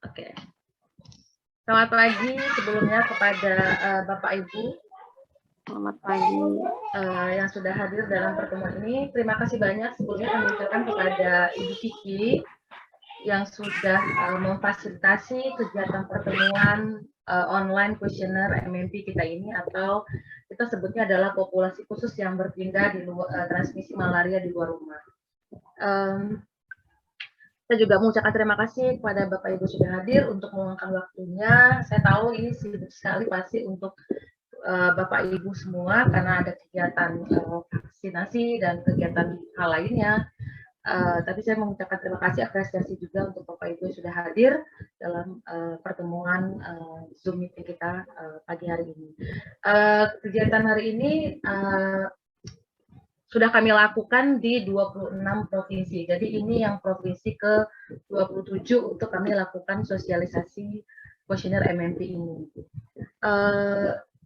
Oke. Selamat pagi sebelumnya kepada Bapak Ibu. Selamat pagi. Yang sudah hadir dalam pertemuan ini. Terima kasih banyak sebelumnya kami ucapkan kepada Ibu Kiki yang sudah memfasilitasi kegiatan pertemuan online kuesioner MMP kita ini, atau kita sebutnya adalah populasi khusus yang berpindah di luar transmisi malaria di luar rumah. Saya juga mengucapkan terima kasih kepada Bapak Ibu sudah hadir untuk meluangkan waktunya. Saya tahu ini sibuk sekali pasti untuk Bapak Ibu semua karena ada kegiatan vaksinasi dan kegiatan hal lainnya. Tapi saya mengucapkan terima kasih, apresiasi juga untuk Bapak Ibu yang sudah hadir dalam pertemuan Zoom meeting kita pagi hari ini. Kegiatan hari ini sudah kami lakukan di 26 provinsi. Jadi ini yang provinsi ke-27 untuk kami lakukan sosialisasi kuesioner MMP ini.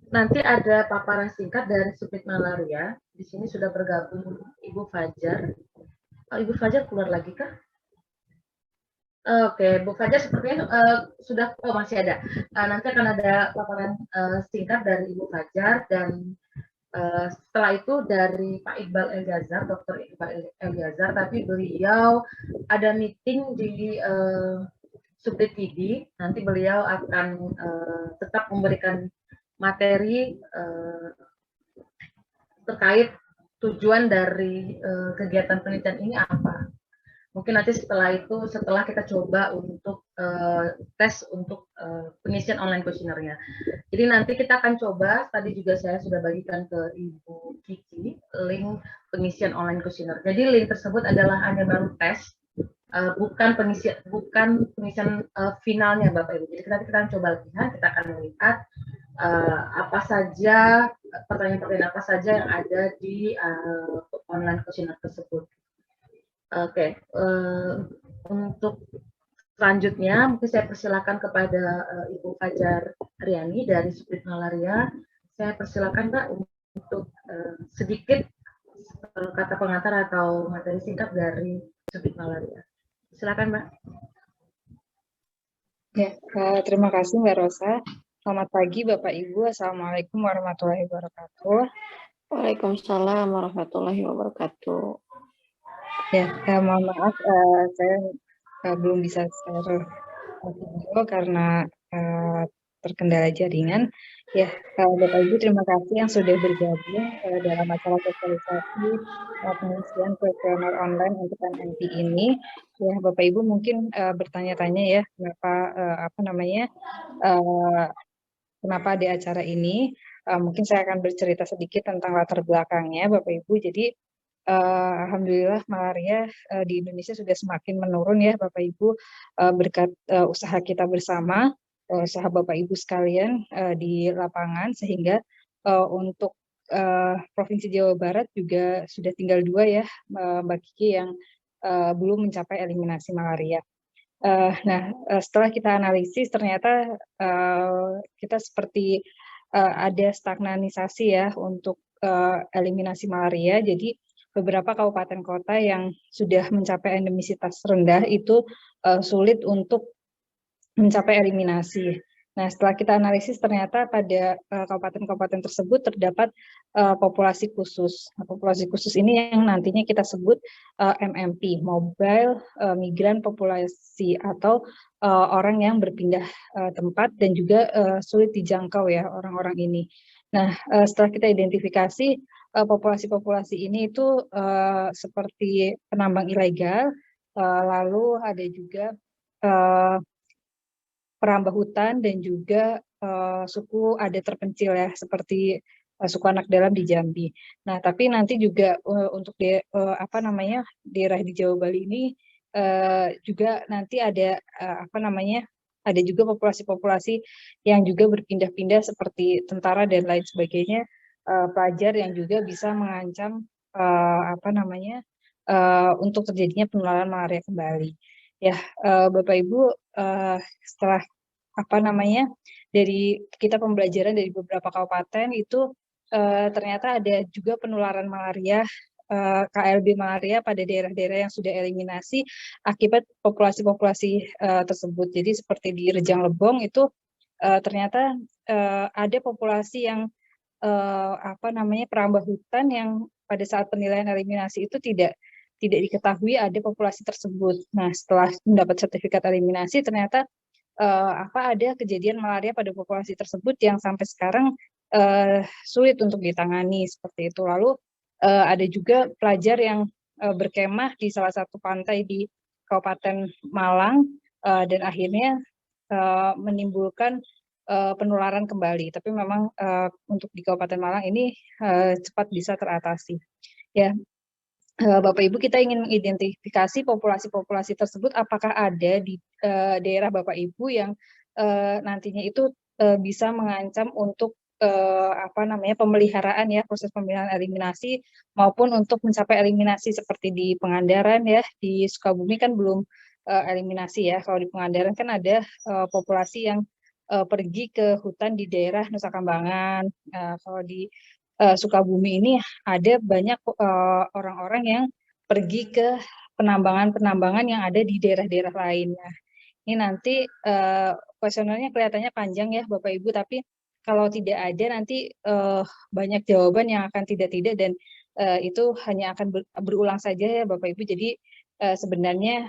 Nanti ada paparan singkat dari Subdit Malaria. Di sini sudah bergabung Ibu Fajar. Ibu Fajar keluar lagi kah? Oke, Bu Fajar sepertinya sudah masih ada. Nanti akan ada paparan singkat dari Ibu Fajar, dan setelah itu dari Pak Iqbal Elgazar, Dr. Iqbal Elgazar, tapi beliau ada meeting di Subdit PD. Nanti beliau akan tetap memberikan materi terkait tujuan dari kegiatan penelitian ini apa. Mungkin nanti setelah itu, setelah kita coba untuk tes untuk pengisian online kuesionernya. Jadi nanti kita akan coba, tadi juga saya sudah bagikan ke Ibu Kiki, link pengisian online kuesioner. Jadi link tersebut adalah hanya baru tes, bukan pengisian finalnya Bapak Ibu. Jadi nanti kita akan coba lihat, kita akan melihat apa saja, pertanyaan-pertanyaan apa saja yang ada di online kuesioner tersebut. Oke, untuk selanjutnya mungkin saya persilakan kepada Ibu Fajar Riani dari Subdit Malaria. Saya persilakan Mbak untuk sedikit kata pengantar atau materi singkat dari Subdit Malaria. Silakan Mbak. Ya, terima kasih Mbak Rosa. Selamat pagi Bapak Ibu. Assalamualaikum warahmatullahi wabarakatuh. Waalaikumsalam warahmatullahi wabarakatuh. Ya, mohon maaf saya belum bisa share video karena terkendala jaringan. Ya, Bapak Ibu terima kasih yang sudah bergabung dalam acara sosialisasi pengisian kuesioner online untuk MMP ini. Ya, Bapak Ibu mungkin bertanya-tanya ya kenapa ada acara ini. Mungkin saya akan bercerita sedikit tentang latar belakangnya, Bapak Ibu. Jadi alhamdulillah malaria di Indonesia sudah semakin menurun ya Bapak Ibu, berkat usaha kita bersama, usaha Bapak Ibu sekalian di lapangan, sehingga untuk Provinsi Jawa Barat juga sudah tinggal 2 ya Mbak Kiki yang belum mencapai eliminasi malaria. Nah, setelah kita analisis ternyata kita seperti ada stagnanisasi ya untuk eliminasi malaria. Jadi beberapa kabupaten kota yang sudah mencapai endemisitas rendah itu sulit untuk mencapai eliminasi. Nah, setelah kita analisis ternyata pada kabupaten-kabupaten tersebut terdapat populasi khusus. Nah, populasi khusus ini yang nantinya kita sebut MMP, Mobile Migran Populasi, atau orang yang berpindah tempat dan juga sulit dijangkau ya orang-orang ini. Nah, setelah kita identifikasi populasi-populasi ini itu seperti penambang ilegal, lalu ada juga perambah hutan, dan juga suku adat terpencil ya, seperti suku anak dalam di Jambi. Nah, tapi nanti juga untuk daerah di Jawa Bali ini juga nanti ada ada juga populasi-populasi yang juga berpindah-pindah seperti tentara dan lain sebagainya, pelajar yang juga bisa mengancam untuk terjadinya penularan malaria kembali. Ya, Bapak Ibu, setelah dari kita pembelajaran dari beberapa kabupaten itu ternyata ada juga penularan malaria KLB malaria pada daerah-daerah yang sudah eliminasi akibat populasi-populasi tersebut. Jadi seperti di Rejang Lebong itu ternyata ada populasi yang perambah hutan yang pada saat penilaian eliminasi itu tidak diketahui ada populasi tersebut. Nah, setelah mendapat sertifikat eliminasi ternyata ada kejadian malaria pada populasi tersebut yang sampai sekarang sulit untuk ditangani seperti itu. Lalu ada juga pelajar yang berkemah di salah satu pantai di Kabupaten Malang dan akhirnya menimbulkan penularan kembali. Tapi memang untuk di Kabupaten Malang ini cepat bisa teratasi. Ya, Bapak Ibu, kita ingin mengidentifikasi populasi-populasi tersebut apakah ada di daerah Bapak Ibu yang nantinya itu bisa mengancam untuk pemeliharaan ya, proses pemeliharaan eliminasi maupun untuk mencapai eliminasi seperti di Pangandaran ya, di Sukabumi kan belum eliminasi ya. Kalau di Pangandaran kan ada populasi yang pergi ke hutan di daerah Nusa Kambangan. Kalau di Sukabumi ini ada banyak orang-orang yang pergi ke penambangan-penambangan yang ada di daerah-daerah lainnya. Ini nanti kuesionernya kelihatannya panjang ya Bapak Ibu, tapi kalau tidak ada nanti banyak jawaban yang akan tidak dan itu hanya akan berulang saja ya Bapak Ibu. Jadi sebenarnya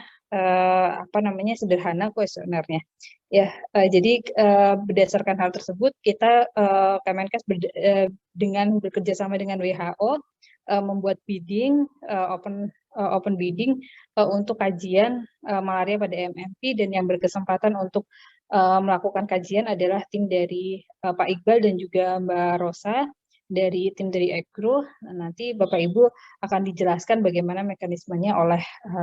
sederhana kuesionernya. Ya, jadi berdasarkan hal tersebut kita Kemenkes dengan bekerja sama dengan WHO membuat bidding open bidding untuk kajian malaria pada MMP, dan yang berkesempatan untuk melakukan kajian adalah tim dari Pak Iqbal dan juga Mbak Rosa dari tim dari Ekro. Nanti Bapak Ibu akan dijelaskan bagaimana mekanismenya oleh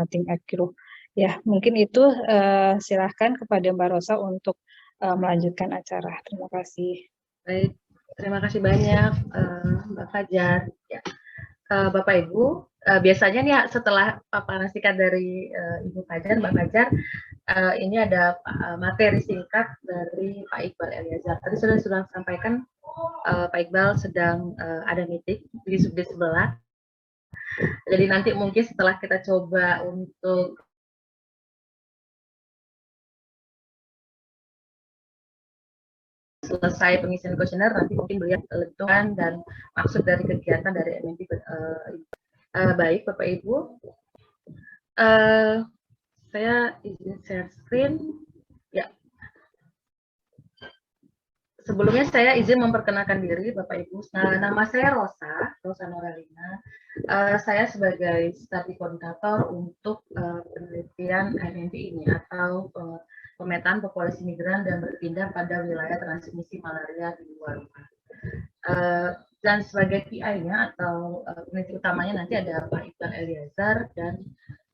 tim Ekro. Ya, mungkin itu silahkan kepada Mbak Rosa untuk melanjutkan acara. Terima kasih. Baik, terima kasih banyak Mbak Fajar. Ya. Bapak Ibu, biasanya nih setelah paparan singkat dari Ibu Fajar, Mbak Fajar, ini ada materi singkat dari Pak Iqbal Eliazar. Tadi sudah sampaikan Pak Iqbal sedang ada meeting di subdit sebelah. Jadi nanti mungkin setelah kita coba untuk selesai pengisian kuesioner, nanti mungkin melihat kelenturan dan maksud dari kegiatan dari MMP. Baik, Bapak Ibu, saya izin share screen. Ya, sebelumnya saya izin memperkenalkan diri, Bapak Ibu. Nama saya Rosa Noralina. Saya sebagai studi koordinator untuk penelitian MMP ini atau pemetaan populasi migran dan berpindah pada wilayah transmisi malaria di luar rumah. Dan sebagai PI-nya atau peneliti utamanya nanti ada Pak Iqbal Eliazar dan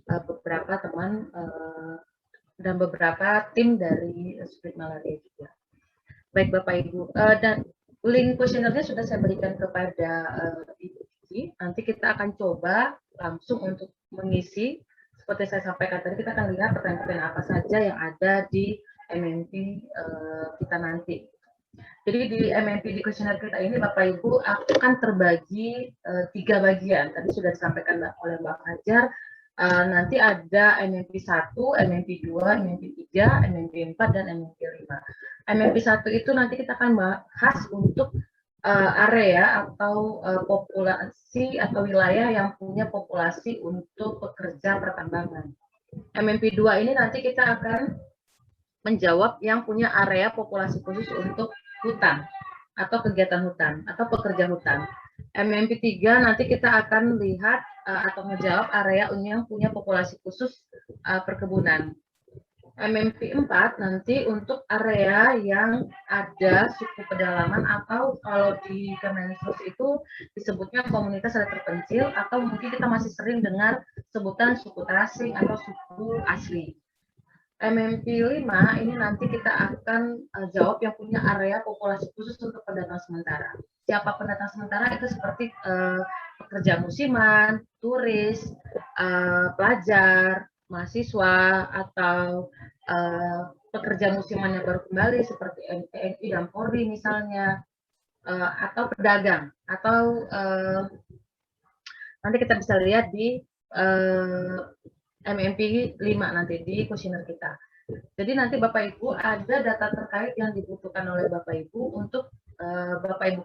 beberapa teman dan beberapa tim dari subdit malaria juga. Baik Bapak Ibu, dan link kuesionernya sudah saya berikan kepada Ibu Kiki. Nanti kita akan coba langsung untuk mengisi. Seperti saya sampaikan tadi, kita akan lihat pertanyaan-pertanyaan apa saja yang ada di MMP kita nanti. Jadi di MMP di kuesioner kita ini Bapak Ibu akan terbagi 3 bagian. Tadi sudah disampaikan oleh Mbak Fajar. Nanti ada MMP 1, MMP 2, MMP 3, MMP 4, dan MMP 5. MMP 1 itu nanti kita akan bahas untuk area atau populasi atau wilayah yang punya populasi untuk pekerja pertambangan. MMP 2 ini nanti kita akan menjawab yang punya area populasi khusus untuk hutan atau kegiatan hutan atau pekerja hutan. MMP 3 nanti kita akan lihat atau menjawab area yang punya populasi khusus perkebunan. MMP 4 nanti untuk area yang ada suku pedalaman atau kalau di Kemensos itu disebutnya komunitas terpencil, atau mungkin kita masih sering dengar sebutan suku terasing atau suku asli. MMP 5 ini nanti kita akan jawab yang punya area populasi khusus untuk pendatang sementara. Siapa pendatang sementara itu seperti pekerja musiman, turis, pelajar, mahasiswa, atau pekerja musiman yang baru kembali seperti TNI dan Polri misalnya, atau pedagang, atau Nanti kita bisa lihat di MMP 5 nanti di kuesioner kita. Jadi nanti Bapak Ibu ada data terkait yang dibutuhkan oleh Bapak Ibu untuk Bapak Ibu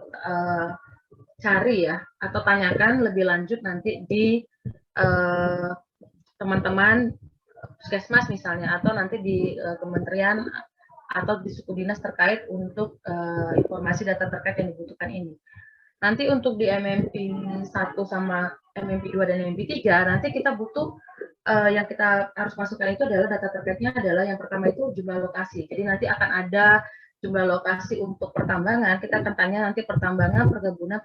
cari ya atau tanyakan lebih lanjut nanti di teman-teman puskesmas misalnya atau nanti di kementerian atau di suku dinas terkait untuk informasi data terkait yang dibutuhkan ini. Nanti untuk di MMP 1 sama MMP 2 dan MMP 3 nanti kita butuh yang kita harus masukkan itu adalah data terkaitnya adalah yang pertama itu jumlah lokasi. Jadi nanti akan ada jumlah lokasi untuk pertambangan. Kita akan tanya nanti pertambangan, perkebunan,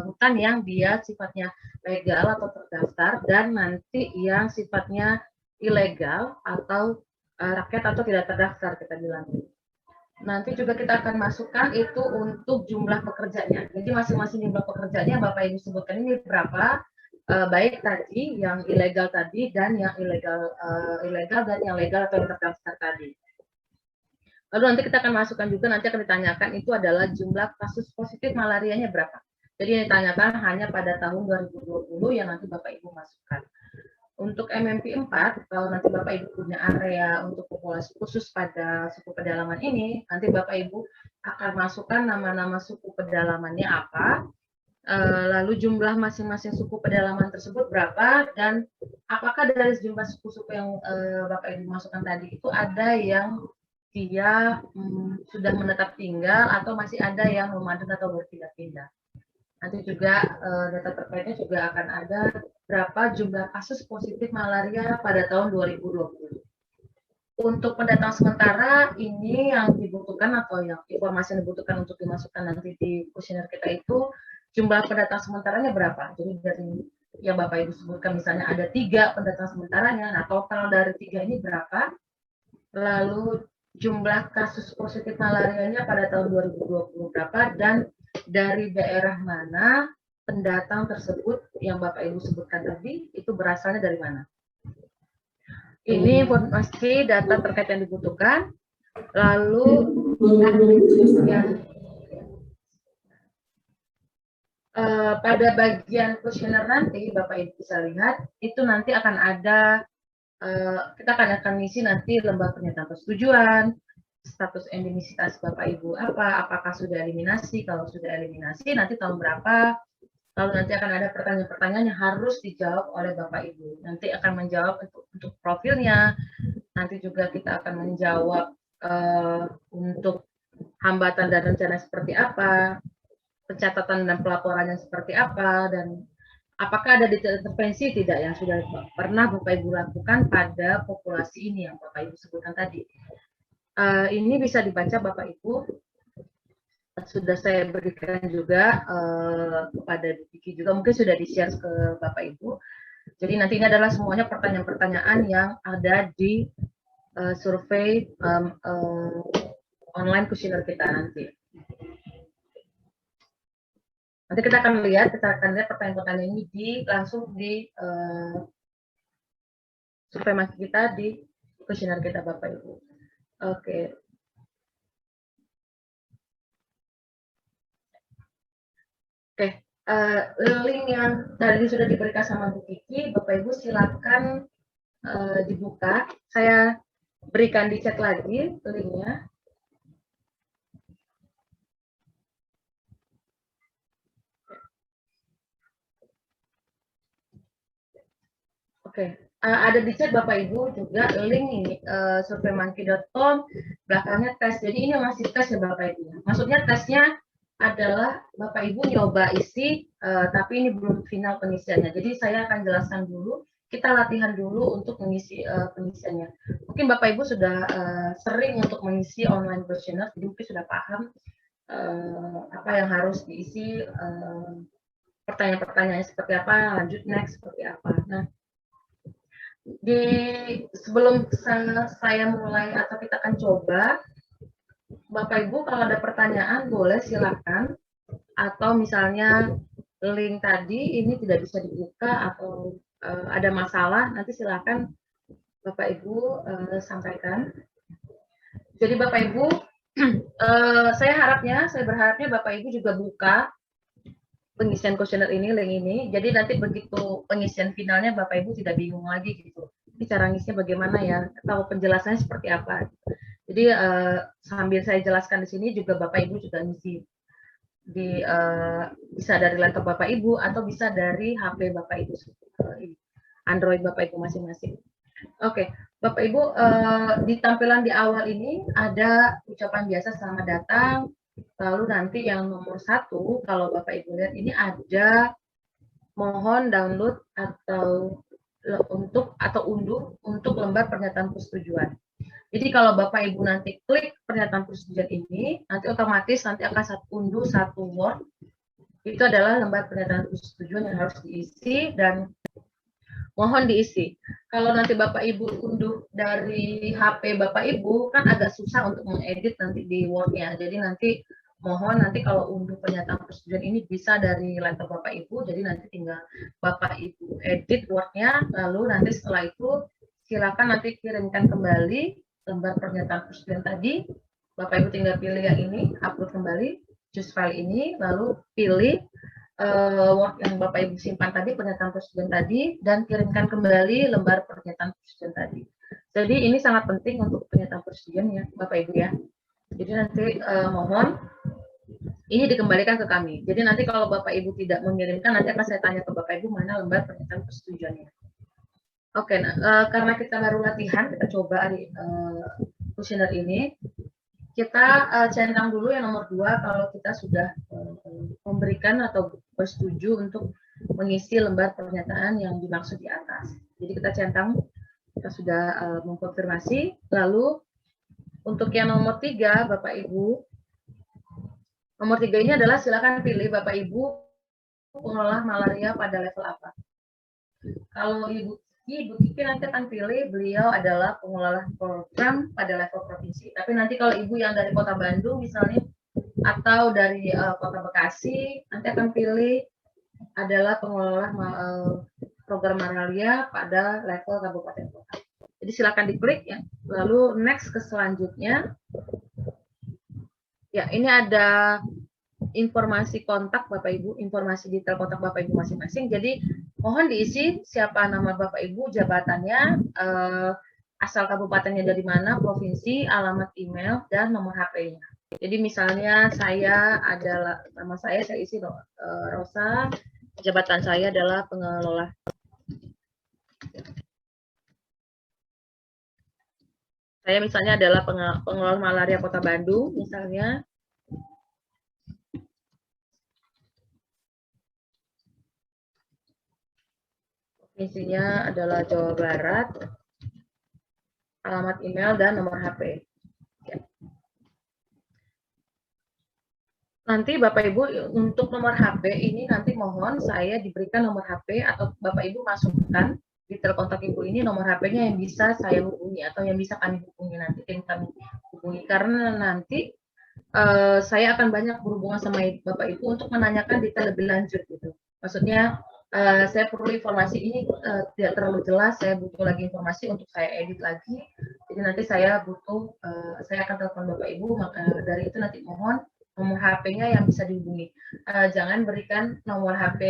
hutan yang dia sifatnya legal atau terdaftar dan nanti yang sifatnya ilegal atau rakyat atau tidak terdaftar kita bilang. Nanti juga kita akan masukkan itu untuk jumlah pekerjanya. Jadi masing-masing jumlah pekerjanya Bapak Ibu sebutkan ini berapa, baik tadi yang ilegal tadi dan yang ilegal dan yang legal atau yang terdaftar tadi. Lalu nanti kita akan masukkan juga nanti akan ditanyakan itu adalah jumlah kasus positif malarianya berapa. Jadi yang ditanyakan hanya pada tahun 2020 yang nanti Bapak Ibu masukkan. Untuk MMP 4, kalau nanti Bapak Ibu punya area untuk populasi khusus pada suku pedalaman ini, nanti Bapak Ibu akan masukkan nama-nama suku pedalamannya apa, lalu jumlah masing-masing suku pedalaman tersebut berapa, dan apakah dari jumlah suku-suku yang Bapak Ibu masukkan tadi itu ada yang dia sudah menetap tinggal atau masih ada yang nomaden atau berpindah-pindah. Nanti juga data terkaitnya juga akan ada berapa jumlah kasus positif malaria pada tahun 2020. Untuk pendatang sementara ini yang dibutuhkan atau yang informasi yang dibutuhkan untuk dimasukkan nanti di kuesioner kita itu jumlah pendatang sementaranya berapa. Jadi dari yang Bapak Ibu sebutkan misalnya ada 3 pendatang sementaranya, nah total dari 3 ini berapa. Lalu jumlah kasus positif malarianya pada tahun 2020 berapa dan dari daerah mana pendatang tersebut yang Bapak Ibu sebutkan tadi itu berasalnya dari mana. Ini informasi data terkait yang dibutuhkan. Lalu pada bagian kuesioner nanti Bapak Ibu bisa lihat itu nanti akan ada kita akan ngisi nanti lembar pernyataan persetujuan, status endemisitas Bapak Ibu apa, apakah sudah eliminasi, kalau sudah eliminasi nanti tahun berapa, lalu nanti akan ada pertanyaan-pertanyaan yang harus dijawab oleh Bapak Ibu. Nanti akan menjawab untuk profilnya, nanti juga kita akan menjawab untuk hambatan dan rencana seperti apa, pencatatan dan pelaporannya seperti apa, dan apakah ada intervensi tidak yang sudah pernah Bapak Ibu lakukan pada populasi ini yang Bapak Ibu sebutkan tadi. Ini bisa dibaca Bapak Ibu, sudah saya berikan juga kepada Diki juga, mungkin sudah di-share ke Bapak Ibu. Jadi nanti ini adalah semuanya pertanyaan-pertanyaan yang ada di survei online kuesioner kita nanti. Nanti kita akan lihat pertanyaan-pertanyaan ini langsung di survei mas kita di kuesioner kita Bapak Ibu. Oke. Oke, link yang tadi sudah diberikan sama Bu Kiki, Bapak Ibu silakan dibuka. Saya berikan di chat lagi linknya. Oke, ada di chat Bapak Ibu juga link ini surveymonkey.com, belakangnya tes. Jadi ini masih tes ya Bapak Ibu. Maksudnya tesnya adalah Bapak Ibu nyoba isi, tapi ini belum final pengisiannya. Jadi saya akan jelaskan dulu, kita latihan dulu untuk mengisi pengisiannya. Mungkin Bapak Ibu sudah sering untuk mengisi online questionnaire, jadi mungkin sudah paham apa yang harus diisi, pertanyaan-pertanyaannya seperti apa, lanjut next seperti apa. Nah, sebelum saya mulai atau kita akan coba, Bapak Ibu kalau ada pertanyaan boleh silakan, atau misalnya link tadi ini tidak bisa dibuka atau ada masalah, nanti silakan Bapak Ibu sampaikan. Jadi Bapak Ibu saya berharapnya Bapak Ibu juga buka pengisian kuesioner ini, link ini. Jadi nanti begitu pengisian finalnya Bapak Ibu tidak bingung lagi gitu. Ini cara ngisinya bagaimana ya? Atau penjelasannya seperti apa? Jadi sambil saya jelaskan di sini juga Bapak Ibu juga ngisi di bisa dari laptop Bapak Ibu atau bisa dari HP Bapak Ibu, Android Bapak Ibu masing-masing. Oke, Bapak Ibu, di tampilan di awal ini ada ucapan biasa selamat datang. Lalu nanti yang nomor 1, kalau Bapak Ibu lihat ini ada mohon download atau unduh untuk lembar pernyataan persetujuan. Jadi kalau Bapak Ibu nanti klik pernyataan persetujuan ini, nanti otomatis nanti akan unduh satu Word. Itu adalah lembar pernyataan persetujuan yang harus diisi dan mohon diisi. Kalau nanti Bapak Ibu unduh dari HP Bapak Ibu, kan agak susah untuk mengedit nanti di Word-nya. Jadi nanti mohon nanti kalau unduh pernyataan persetujuan ini bisa dari laptop Bapak Ibu, jadi nanti tinggal Bapak Ibu edit Word-nya, lalu nanti setelah itu silakan nanti kirimkan kembali lembar pernyataan persetujuan tadi. Bapak Ibu tinggal pilih yang ini, upload kembali, choose file ini, lalu pilih Word yang Bapak Ibu simpan tadi, pernyataan persetujuan tadi, dan kirimkan kembali lembar pernyataan persetujuan tadi. Jadi ini sangat penting untuk pernyataan persetujuan ya Bapak Ibu ya. Jadi nanti mohon ini dikembalikan ke kami. Jadi nanti kalau Bapak Ibu tidak mengirimkan, nanti akan saya tanya ke Bapak Ibu mana lembar pernyataan persetujuannya. Oke, karena kita baru latihan, kita coba kuesioner ini. Kita centang dulu yang nomor 2 kalau kita sudah memberikan atau bersetuju untuk mengisi lembar pernyataan yang dimaksud di atas. Jadi kita centang, kita sudah mengkonfirmasi. Lalu untuk yang nomor 3, Bapak Ibu, nomor 3 ini adalah silakan pilih Bapak Ibu pengelola malaria pada level apa. Kalau Ibu Kiki nanti akan pilih beliau adalah pengelola program pada level provinsi. Tapi nanti kalau Ibu yang dari Kota Bandung misalnya atau dari Kota Bekasi nanti akan pilih adalah pengelola program malaria pada level kabupaten kota. Jadi silakan diklik ya. Lalu next ke selanjutnya. Ya, ini ada informasi kontak Bapak Ibu, informasi detail kontak Bapak Ibu masing-masing. Jadi mohon diisi siapa nama Bapak Ibu, jabatannya, asal kabupatennya dari mana, provinsi, alamat email, dan nomor HP-nya. Jadi misalnya saya adalah, nama saya isi Rosa, jabatan saya adalah pengelola. Saya misalnya adalah pengelola malaria Kota Bandung, misalnya. Provinsinya adalah Jawa Barat, alamat email dan nomor HP. Ya. Nanti Bapak Ibu untuk nomor HP ini nanti mohon saya diberikan nomor HP atau Bapak Ibu masukkan detail kontak Ibu ini nomor HP-nya yang bisa saya hubungi atau yang bisa kami hubungi nanti tim kami hubungi karena nanti saya akan banyak berhubungan sama Bapak Ibu untuk menanyakan detail lebih lanjut gitu. Maksudnya saya perlu informasi ini tidak terlalu jelas, saya butuh lagi informasi untuk saya edit lagi. Jadi nanti saya butuh, saya akan telepon Bapak Ibu, dari itu nanti mohon nomor HP-nya yang bisa dihubungi. Jangan berikan nomor HP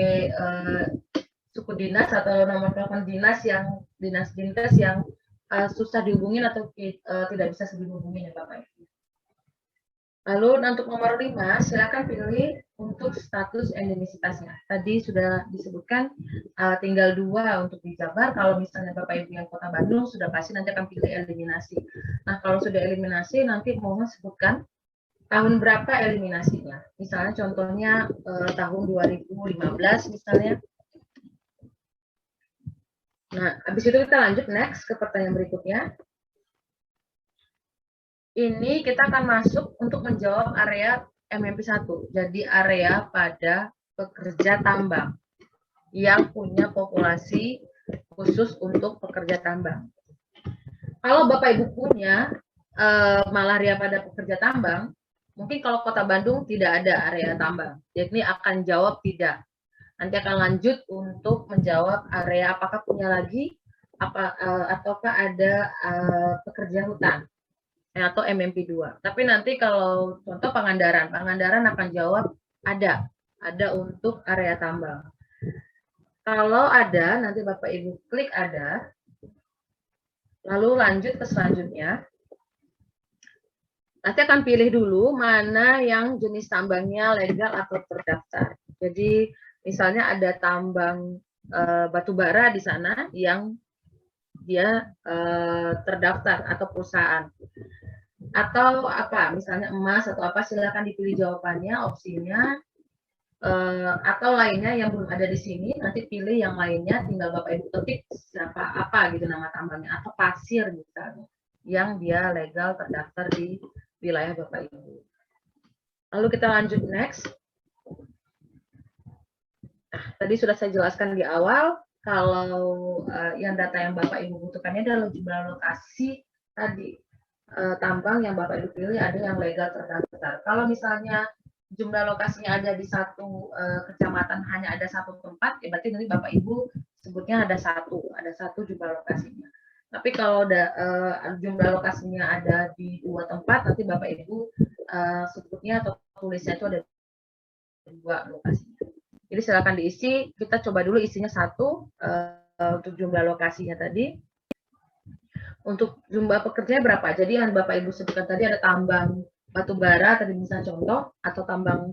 suku dinas atau nomor telepon dinas yang dinas-dinas yang susah dihubungin atau tidak bisa dihubungin ya Bapak Ibu. Lalu untuk nomor 5, silakan pilih untuk status endemisitasnya. Tadi sudah disebutkan tinggal 2 untuk di Jabar. Kalau misalnya Bapak Ibu yang Kota Bandung sudah pasti nanti akan pilih eliminasi. Nah kalau sudah eliminasi nanti mohon sebutkan tahun berapa eliminasinya. Misalnya contohnya tahun 2015 misalnya. Nah habis itu kita lanjut next ke pertanyaan berikutnya. Ini kita akan masuk untuk menjawab area MMP1. Jadi area pada pekerja tambang yang punya populasi khusus untuk pekerja tambang. Kalau Bapak Ibu punya malaria pada pekerja tambang, mungkin kalau Kota Bandung tidak ada area tambang. Jadi ini akan jawab tidak. Nanti akan lanjut untuk menjawab area apakah punya lagi ataukah ada pekerja hutan atau MMP2. Tapi nanti kalau contoh Pangandaran akan jawab ada ada untuk area tambang. Kalau ada, nanti Bapak Ibu klik ada, lalu lanjut ke selanjutnya. Nanti akan pilih dulu mana yang jenis tambangnya legal atau terdaftar. Jadi misalnya ada tambang batu bara di sana yang dia terdaftar atau perusahaan. Atau apa, misalnya emas atau apa, silakan dipilih jawabannya, opsinya. Atau lainnya yang belum ada di sini, nanti pilih yang lainnya, tinggal Bapak Ibu ketik siapa apa gitu nama tambangnya, atau pasir misalnya, yang dia legal terdaftar di wilayah Bapak Ibu. Lalu kita lanjut next. Nah, tadi sudah saya jelaskan di awal, kalau yang data yang Bapak Ibu butuhkannya adalah jumlah lokasi tadi tambang yang Bapak Ibu pilih ada yang legal terdaftar. Kalau misalnya jumlah lokasinya ada di satu kecamatan hanya ada satu tempat, ya berarti nanti Bapak Ibu sebutnya ada satu jumlah lokasinya. Tapi kalau jumlah lokasinya ada di 2 tempat, nanti Bapak Ibu sebutnya atau tulisnya itu ada 2 lokasinya. Jadi silakan diisi. Kita coba dulu isinya 1 untuk jumlah lokasinya tadi. Untuk jumlah pekerjanya berapa? Jadi yang Bapak Ibu sebutkan tadi ada tambang batu bara tadi misalnya contoh, atau tambang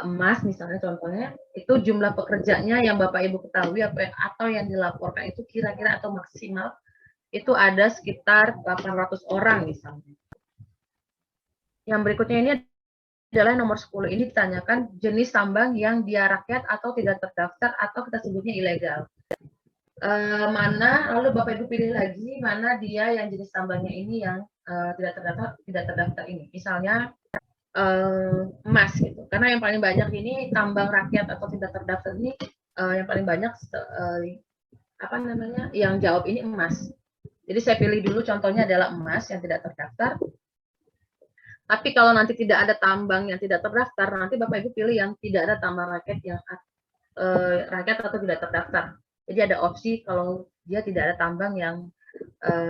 emas misalnya contohnya, itu jumlah pekerjanya yang Bapak Ibu ketahui atau yang dilaporkan itu kira-kira atau maksimal itu ada sekitar 800 orang misalnya. Yang berikutnya ini adalah nomor 10. Ini ditanyakan jenis tambang yang dia rakyat atau tidak terdaftar atau kita sebutnya ilegal. Mana, lalu Bapak Ibu pilih lagi mana dia yang jenis tambangnya ini yang tidak terdaftar ini. Misalnya emas gitu. Karena yang paling banyak ini tambang rakyat atau tidak terdaftar ini yang paling banyak apa namanya? Yang jawab ini emas. Jadi saya pilih dulu contohnya adalah emas yang tidak terdaftar. Tapi kalau nanti tidak ada tambang yang tidak terdaftar, nanti Bapak Ibu pilih yang tidak ada tambang rakyat yang rakyat atau tidak terdaftar. Jadi ada opsi kalau dia tidak ada tambang yang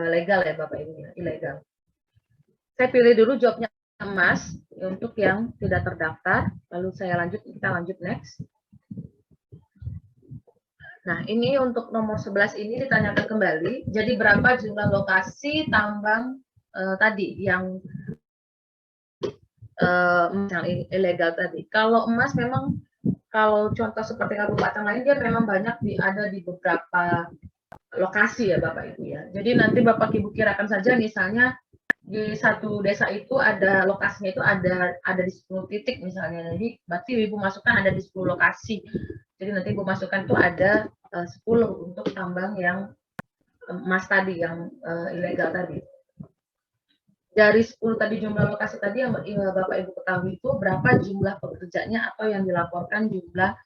legal ya Bapak Ibu, ilegal. Saya pilih dulu jawabnya emas untuk yang tidak terdaftar, lalu kita lanjut next. Nah, ini untuk nomor 11 ini ditanyakan kembali, jadi berapa jumlah lokasi tambang tadi yang ilegal tadi. Kalau emas memang, kalau contoh seperti kabupaten lain, dia memang banyak ada di beberapa lokasi ya Bapak Ibu ya. Jadi nanti Bapak Ibu kirakan saja misalnya di satu desa itu ada lokasinya itu ada di 10 titik misalnya. Jadi berarti Ibu masukkan ada di 10 lokasi. Jadi nanti Ibu masukkan itu ada 10 untuk tambang yang emas tadi, yang ilegal tadi. Dari 10 tadi jumlah lokasi tadi yang Bapak Ibu ketahui itu berapa jumlah pekerjanya atau yang dilaporkan jumlah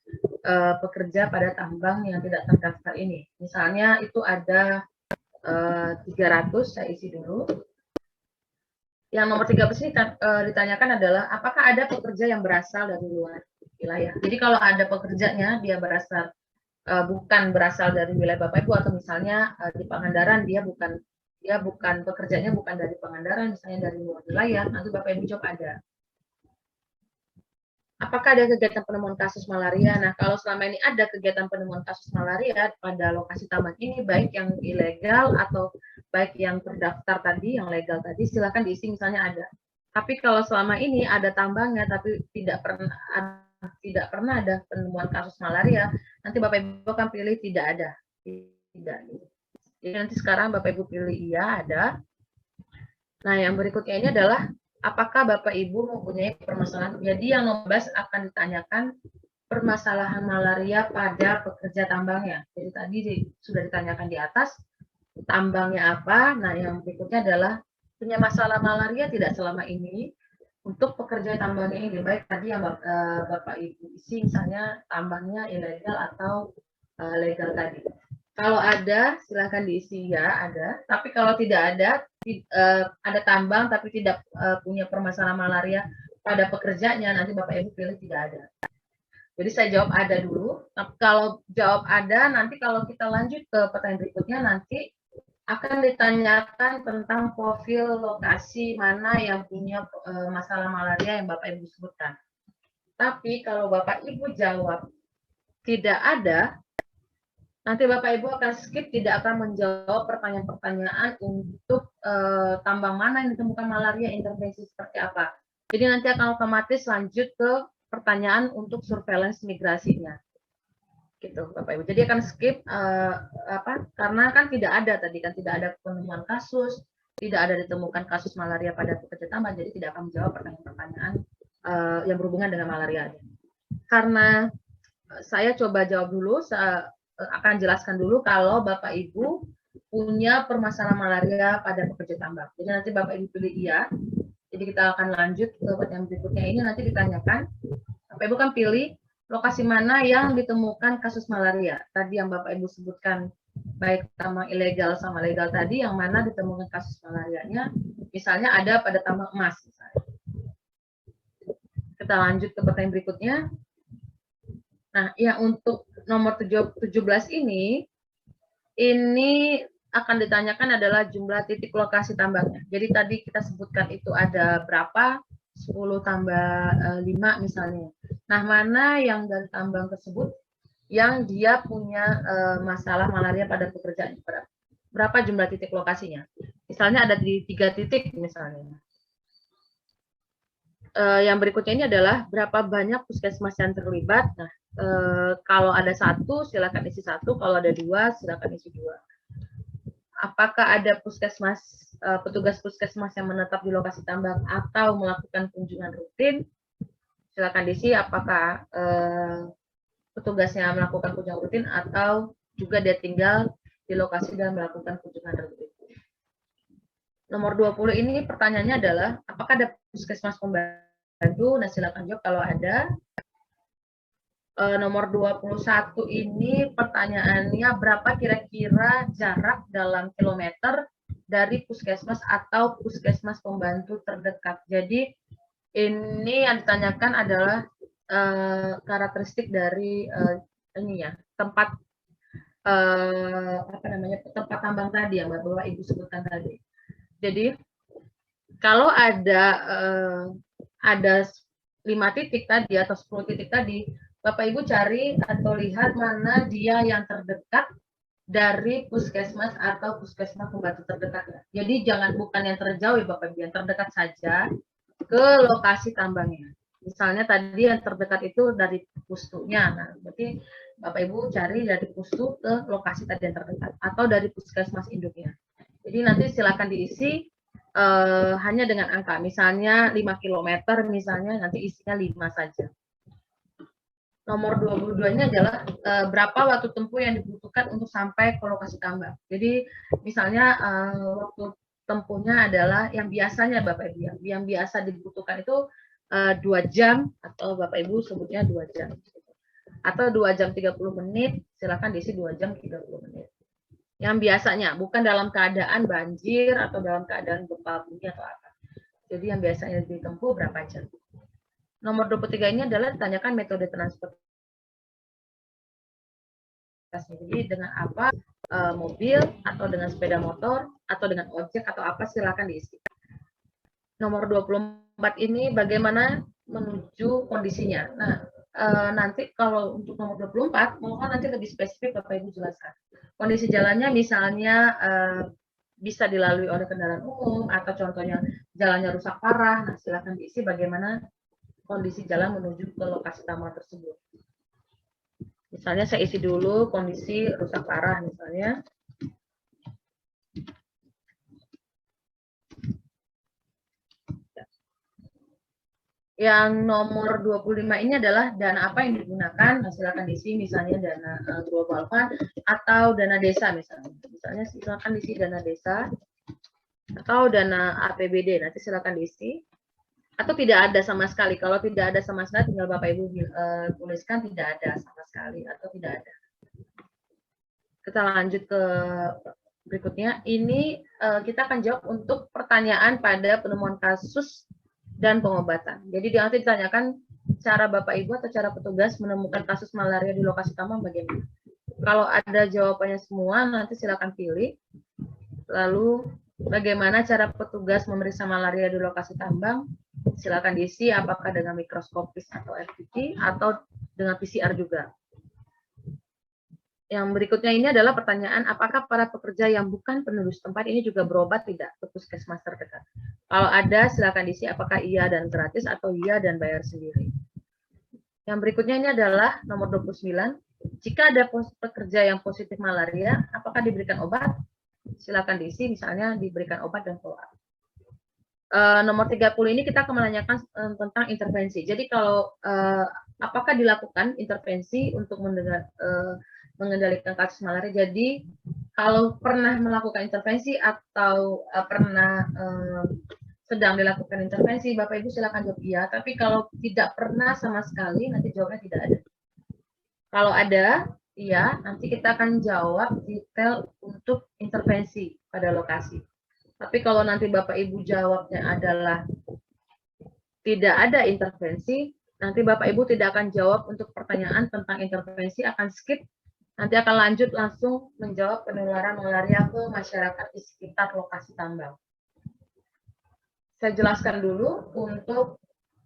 pekerja pada tambang yang tidak terdaftar ini. Misalnya itu ada 300, saya isi dulu. Yang nomor 13 ini ditanyakan adalah apakah ada pekerja yang berasal dari luar wilayah. Jadi kalau ada pekerjanya dia bukan berasal dari wilayah Bapak Ibu, atau misalnya di Pangandaran dia bukan pekerjanya bukan dari Pangandaran, misalnya dari luar wilayah, nanti Bapak Ibu jawab ada. Apakah ada kegiatan penemuan kasus malaria? Nah, kalau selama ini ada kegiatan penemuan kasus malaria pada lokasi tambang ini, baik yang ilegal atau baik yang terdaftar tadi, yang legal tadi, silakan diisi misalnya ada. Tapi kalau selama ini ada tambangnya, tapi tidak pernah ada penemuan kasus malaria, nanti Bapak Ibu akan pilih tidak ada. Tidak. Jadi nanti sekarang Bapak Ibu pilih iya, ada. Nah, yang berikutnya ini adalah apakah Bapak Ibu mempunyai permasalahan? Jadi yang nomor 11 akan ditanyakan permasalahan malaria pada pekerja tambangnya. Jadi tadi sudah ditanyakan di atas, tambangnya apa? Nah, yang berikutnya adalah punya masalah malaria tidak selama ini untuk pekerja tambangnya ini. Baik tadi yang Bapak Ibu isi, misalnya tambangnya ilegal atau legal tadi. Kalau ada, silahkan diisi ya, ada. Tapi kalau tidak ada tambang tapi tidak punya permasalahan malaria pada pekerjanya, nanti Bapak Ibu pilih tidak ada. Jadi saya jawab ada dulu. Tapi kalau jawab ada, nanti kalau kita lanjut ke pertanyaan berikutnya, nanti akan ditanyakan tentang profil lokasi mana yang punya masalah malaria yang Bapak Ibu sebutkan. Tapi kalau Bapak Ibu jawab tidak ada, nanti Bapak Ibu akan skip, tidak akan menjawab pertanyaan-pertanyaan untuk tambang mana yang ditemukan malaria, intervensi seperti apa. Jadi nanti akan otomatis lanjut ke pertanyaan untuk surveillance migrasinya. Gitu Bapak Ibu. Jadi akan skip karena kan tidak ada tadi kan, tidak ada penemuan kasus, tidak ada ditemukan kasus malaria pada pekerja tambang, jadi tidak akan menjawab pertanyaan-pertanyaan yang berhubungan dengan malaria. Karena saya coba jawab dulu, akan jelaskan dulu kalau Bapak Ibu punya permasalahan malaria pada pekerja tambang. Jadi nanti Bapak Ibu pilih iya. Jadi kita akan lanjut ke pertanyaan berikutnya. Ini nanti ditanyakan, Bapak Ibu kan pilih lokasi mana yang ditemukan kasus malaria. Tadi yang Bapak Ibu sebutkan, baik tambang ilegal sama legal tadi, yang mana ditemukan kasus malarianya, misalnya ada pada tambang emas. Misalnya. Kita lanjut ke pertanyaan berikutnya. Nah, yang untuk nomor 17 ini akan ditanyakan adalah jumlah titik lokasi tambangnya. Jadi tadi kita sebutkan itu ada berapa, 10 tambah 5 misalnya. Nah, mana yang dari tambang tersebut yang dia punya masalah malaria pada pekerjaan? Berapa jumlah titik lokasinya? Misalnya ada di 3 titik misalnya. Yang berikutnya ini adalah berapa banyak puskesmas yang terlibat. Nah, kalau ada 1, silakan isi 1. Kalau ada 2, silakan isi 2. Apakah ada puskesmas, petugas puskesmas yang menetap di lokasi tambang atau melakukan kunjungan rutin? Silakan diisi apakah petugasnya melakukan kunjungan rutin atau juga dia tinggal di lokasi dan melakukan kunjungan rutin. Nomor 20 ini pertanyaannya adalah apakah ada puskesmas pembantu? Nah, silakan jawab kalau ada. Nomor 21 ini pertanyaannya berapa kira-kira jarak dalam kilometer dari puskesmas atau puskesmas pembantu terdekat. Jadi ini yang ditanyakan adalah karakteristik dari tempat tempat tambang tadi yang Bapak Ibu sebutkan tadi. Jadi kalau ada 5 titik tadi atau 10 titik tadi, Bapak Ibu cari atau lihat mana dia yang terdekat dari puskesmas atau puskesmas pembantu terdekatnya. Jadi bukan yang terjauh ya Bapak Ibu, yang terdekat saja ke lokasi tambangnya. Misalnya tadi yang terdekat itu dari pustunya, nah berarti Bapak Ibu cari dari pustu ke lokasi tadi yang terdekat atau dari puskesmas induknya. Jadi nanti silakan diisi hanya dengan angka, misalnya 5 km, misalnya nanti isinya 5 saja. Nomor 22 ini adalah berapa waktu tempuh yang dibutuhkan untuk sampai ke lokasi tambang. Jadi misalnya waktu tempuhnya adalah yang biasanya Bapak Ibu, yang biasa dibutuhkan itu 2 jam atau Bapak Ibu sebutnya 2 jam. Atau 2 jam 30 menit, silakan diisi 2 jam 30 menit. Yang biasanya, bukan dalam keadaan banjir atau dalam keadaan gempa bumi atau apa. Jadi yang biasanya ditempuh berapa jam. Nomor 23 ini adalah ditanyakan metode transportasi. Jadi dengan apa, mobil atau dengan sepeda motor atau dengan ojek atau apa, silakan diisi. Nomor 24 ini bagaimana menuju kondisinya. Nah, nanti kalau untuk nomor 24, mohon nanti lebih spesifik Bapak Ibu jelaskan. Kondisi jalannya misalnya bisa dilalui oleh kendaraan umum atau contohnya jalannya rusak parah. Nah, silakan diisi bagaimana kondisi jalan menuju ke lokasi tambang tersebut. Misalnya saya isi dulu kondisi rusak parah misalnya. Yang nomor 25 ini adalah dana apa yang digunakan. Nah, silakan diisi misalnya dana global fund atau dana desa misalnya. Misalnya silakan diisi dana desa atau dana APBD. Nanti silakan diisi. Atau tidak ada sama sekali. Kalau tidak ada sama sekali, tinggal Bapak Ibu tuliskan tidak ada sama sekali atau tidak ada. Kita lanjut ke berikutnya. Ini kita akan jawab untuk pertanyaan pada penemuan kasus dan pengobatan. Jadi nanti ditanyakan cara Bapak Ibu atau cara petugas menemukan kasus malaria di lokasi tambang bagaimana. Kalau ada jawabannya semua, nanti silakan pilih. Lalu bagaimana cara petugas memeriksa malaria di lokasi tambang? Silakan diisi apakah dengan mikroskopis atau RPT atau dengan PCR juga. Yang berikutnya ini adalah pertanyaan, apakah para pekerja yang bukan penduduk setempat ini juga berobat tidak ke puskesmas terdekat? Kalau ada, silakan diisi apakah iya dan gratis atau iya dan bayar sendiri. Yang berikutnya ini adalah nomor 29. Jika ada pekerja yang positif malaria, apakah diberikan obat? Silakan diisi, misalnya diberikan obat dan follow up. Nomor 30 ini kita akan menanyakan tentang intervensi. Jadi kalau apakah dilakukan intervensi untuk mengendalikan kasus malaria. Jadi kalau pernah melakukan intervensi atau pernah sedang dilakukan intervensi, Bapak Ibu silakan jawab iya. Tapi kalau tidak pernah sama sekali, nanti jawabnya tidak ada. Kalau ada, iya, nanti kita akan jawab detail untuk intervensi pada lokasi. Tapi kalau nanti Bapak Ibu jawabnya adalah tidak ada intervensi, nanti Bapak Ibu tidak akan jawab untuk pertanyaan tentang intervensi, akan skip. Nanti akan lanjut langsung menjawab penularan malaria ke masyarakat di sekitar lokasi tambang. Saya jelaskan dulu untuk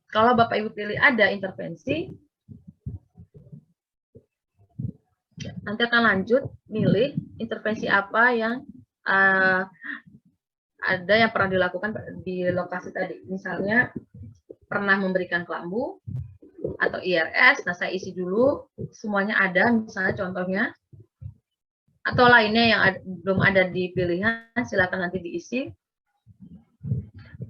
kalau Bapak Ibu pilih ada intervensi, nanti akan lanjut milih intervensi apa yang ada yang pernah dilakukan di lokasi tadi. Misalnya pernah memberikan kelambu atau IRS, nah saya isi dulu semuanya ada, misalnya contohnya, atau lainnya yang belum ada di pilihan, silakan nanti diisi.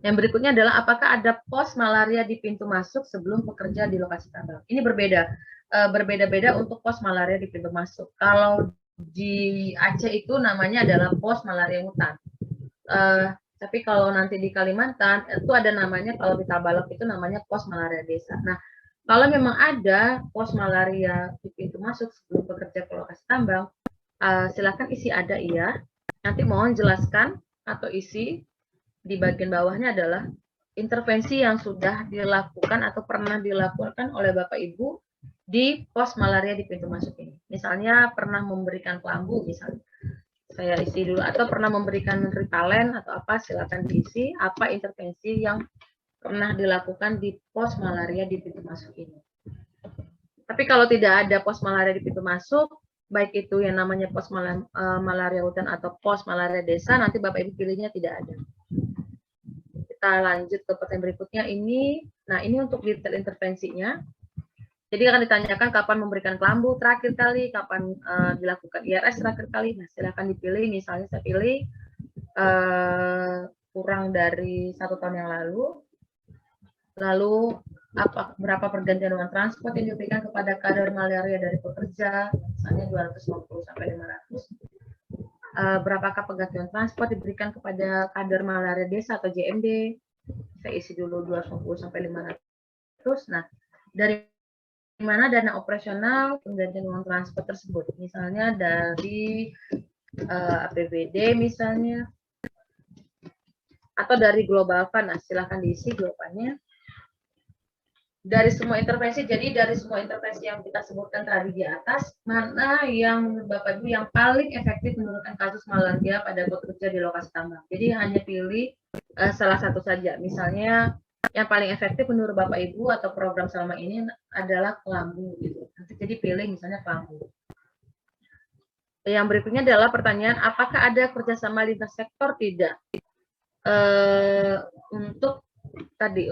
Yang berikutnya adalah apakah ada pos malaria di pintu masuk sebelum bekerja di lokasi tambang. Ini berbeda-beda untuk pos malaria di pintu masuk. Kalau di Aceh itu namanya adalah pos malaria hutan. Tapi kalau nanti di Kalimantan itu ada namanya, kalau di Tabalok itu namanya pos malaria desa. Nah, kalau memang ada pos malaria di pintu masuk sebelum bekerja ke lokasi tambang, silakan isi ada iya. Nanti mohon jelaskan atau isi di bagian bawahnya adalah intervensi yang sudah dilakukan atau pernah dilakukan oleh Bapak Ibu di pos malaria di pintu masuk ini. Misalnya pernah memberikan kelambu misalnya. Saya isi dulu, atau pernah memberikan ripalen atau apa, silakan diisi apa intervensi yang pernah dilakukan di pos malaria di pintu masuk ini. Tapi kalau tidak ada pos malaria di pintu masuk, baik itu yang namanya pos malaria hutan atau pos malaria desa, nanti Bapak Ibu pilihnya tidak ada. Kita lanjut ke pertanyaan berikutnya ini. Nah, ini untuk detail intervensinya. Jadi akan ditanyakan kapan memberikan kelambu terakhir kali, kapan dilakukan IRS terakhir kali. Nah, silakan dipilih. Misalnya saya pilih kurang dari 1 tahun yang lalu. Lalu berapa pergantian uang transport yang diberikan kepada kader malaria dari pekerja, misalnya 250 sampai 500. Berapakah pergantian transport diberikan kepada kader malaria desa atau JMD? Saya isi dulu 250 sampai 500. Nah, dari mana dana operasional penggantian uang transport tersebut? Misalnya dari APBD misalnya, atau dari Global Fund. Nah, silahkan diisi jawabannya. Dari semua intervensi, jadi dari semua intervensi yang kita sebutkan tadi di atas, mana yang Bapak Ibu yang paling efektif menurunkan kasus malaria pada pekerja di lokasi tambang? Jadi hanya pilih salah satu saja. Misalnya yang paling efektif menurut Bapak Ibu atau program selama ini adalah kelambu gitu. Jadi pilih misalnya kelambu. Yang berikutnya adalah pertanyaan, apakah ada kerjasama lintas sektor? Tidak.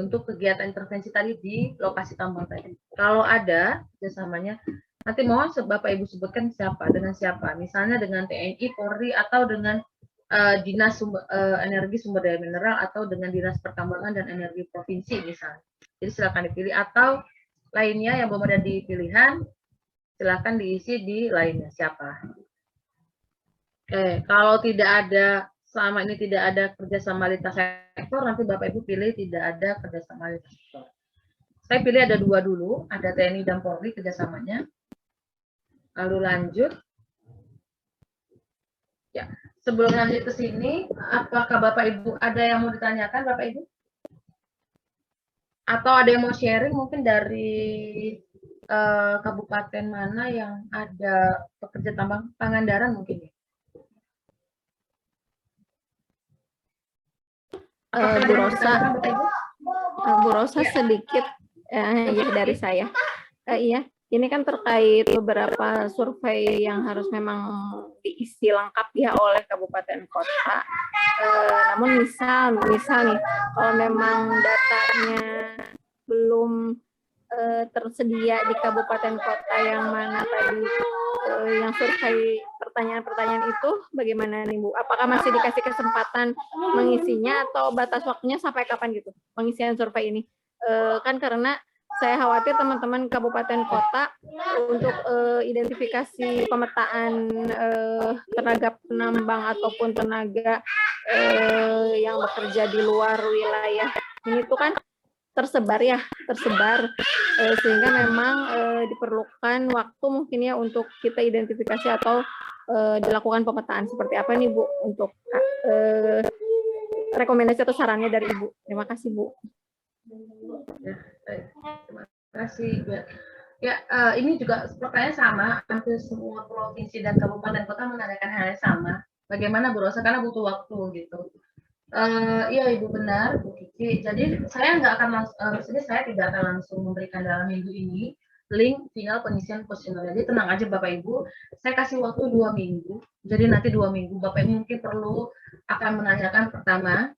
Untuk kegiatan intervensi tadi di lokasi tambang tadi. Kalau ada kerjasamanya, nanti mohon Bapak Ibu sebutkan siapa, dengan siapa. Misalnya dengan TNI, Polri, atau dengan Dinas Energi Sumber Daya Mineral, atau dengan Dinas Pertambangan dan Energi Provinsi misalnya. Jadi silakan dipilih, atau lainnya yang belum ada di pilihan, silakan diisi di lainnya siapa. Oke, kalau tidak ada, selama ini tidak ada kerjasama lintas sektor, nanti Bapak Ibu pilih tidak ada kerjasama lintas sektor. Saya pilih ada 2 dulu, ada TNI dan Polri kerjasamanya. Lalu lanjut. Ya, sebelum lanjut ke sini, apakah Bapak Ibu ada yang mau ditanyakan, Bapak Ibu? Atau ada yang mau sharing mungkin dari kabupaten mana yang ada pekerja tambang? Pangandaran mungkin ya? Bu Rosa, Bu Rosa sedikit ya dari saya. Iya, ini kan terkait beberapa survei yang harus memang diisi lengkap ya oleh kabupaten kota. Namun misal nih, kalau memang datanya belum tersedia di kabupaten kota yang mana tadi yang survei pertanyaan-pertanyaan itu, bagaimana nih Bu? Apakah masih dikasih kesempatan mengisinya atau batas waktunya sampai kapan gitu pengisian survei ini? Kan karena saya khawatir teman-teman kabupaten kota untuk identifikasi pemetaan tenaga penambang ataupun tenaga yang bekerja di luar wilayah ini tuh kan tersebar sehingga memang diperlukan waktu mungkin ya untuk kita identifikasi atau dilakukan pemetaan. Seperti apa nih Bu untuk rekomendasi atau sarannya dari Ibu? Terima kasih Bu. Ya, terima kasih. Ya, ini juga pertanyaan sama, hampir semua provinsi dan kabupaten kota menanyakan hal yang sama. Bagaimana Bu Rosa? Karena butuh waktu gitu. Iya Ibu benar, Bu Kiki. Jadi saya nggak akan langsung, maksudnya saya tidak akan langsung memberikan dalam minggu ini link final pengisian kuesioner. Jadi tenang aja Bapak Ibu, saya kasih waktu 2 minggu. Jadi nanti 2 minggu Bapak Ibu mungkin perlu akan menanyakan pertama,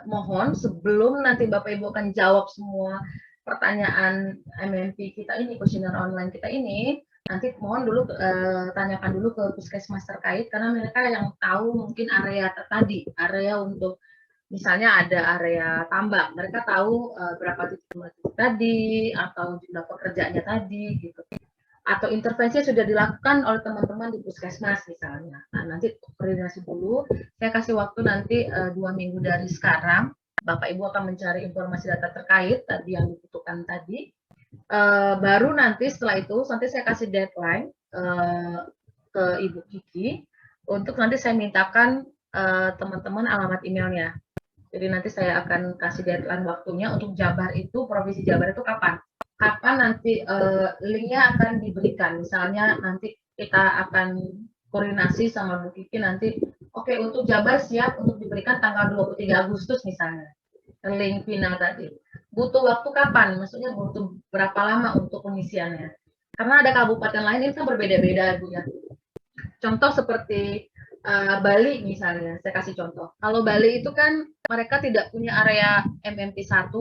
mohon sebelum nanti Bapak Ibu akan jawab semua pertanyaan MMP kita ini, kuesioner online kita ini, nanti mohon dulu tanyakan dulu ke puskesmas terkait karena mereka yang tahu mungkin area tadi, area untuk misalnya ada area tambang, mereka tahu berapa titik tadi atau jumlah pekerjaannya tadi gitu. Atau intervensi sudah dilakukan oleh teman-teman di puskesmas misalnya. Nah, nanti koordinasi dulu, saya kasih waktu nanti 2 minggu dari sekarang, Bapak Ibu akan mencari informasi data terkait tadi yang dibutuhkan tadi. Baru nanti setelah itu, nanti saya kasih deadline ke Ibu Kiki, untuk nanti saya mintakan teman-teman alamat emailnya. Jadi nanti saya akan kasih deadline waktunya untuk Jabar itu, Provinsi Jabar itu kapan? Kapan nanti linknya akan diberikan. Misalnya nanti kita akan koordinasi sama Bu Kiki nanti, oke, untuk Jabar siap untuk diberikan tanggal 23 Agustus misalnya, link final tadi. Butuh waktu kapan? Maksudnya butuh berapa lama untuk pengisiannya? Karena ada kabupaten lain itu berbeda-beda, Bu ya. Contoh seperti Bali misalnya, saya kasih contoh. Kalau Bali itu kan mereka tidak punya area MMP 1,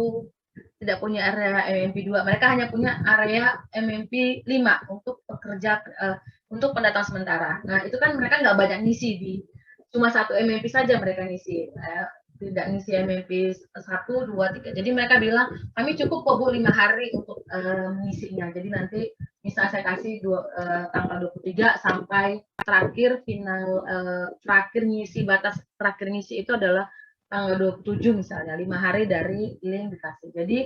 tidak punya area MMP 2, mereka hanya punya area MMP 5 untuk pekerja untuk pendatang sementara. Nah, itu kan mereka nggak banyak ngisi di cuma 1 MMP saja mereka ngisi. Tidak ngisi MMP 1, 2, 3. Jadi mereka bilang, kami cukup kok Bu 5 hari untuk mengisinya. Jadi nanti misal saya kasih tanggal 23 sampai terakhir final terakhir ngisi, batas terakhir ngisi itu adalah tanggal 27 misalnya, 5 hari dari link dikasih. Jadi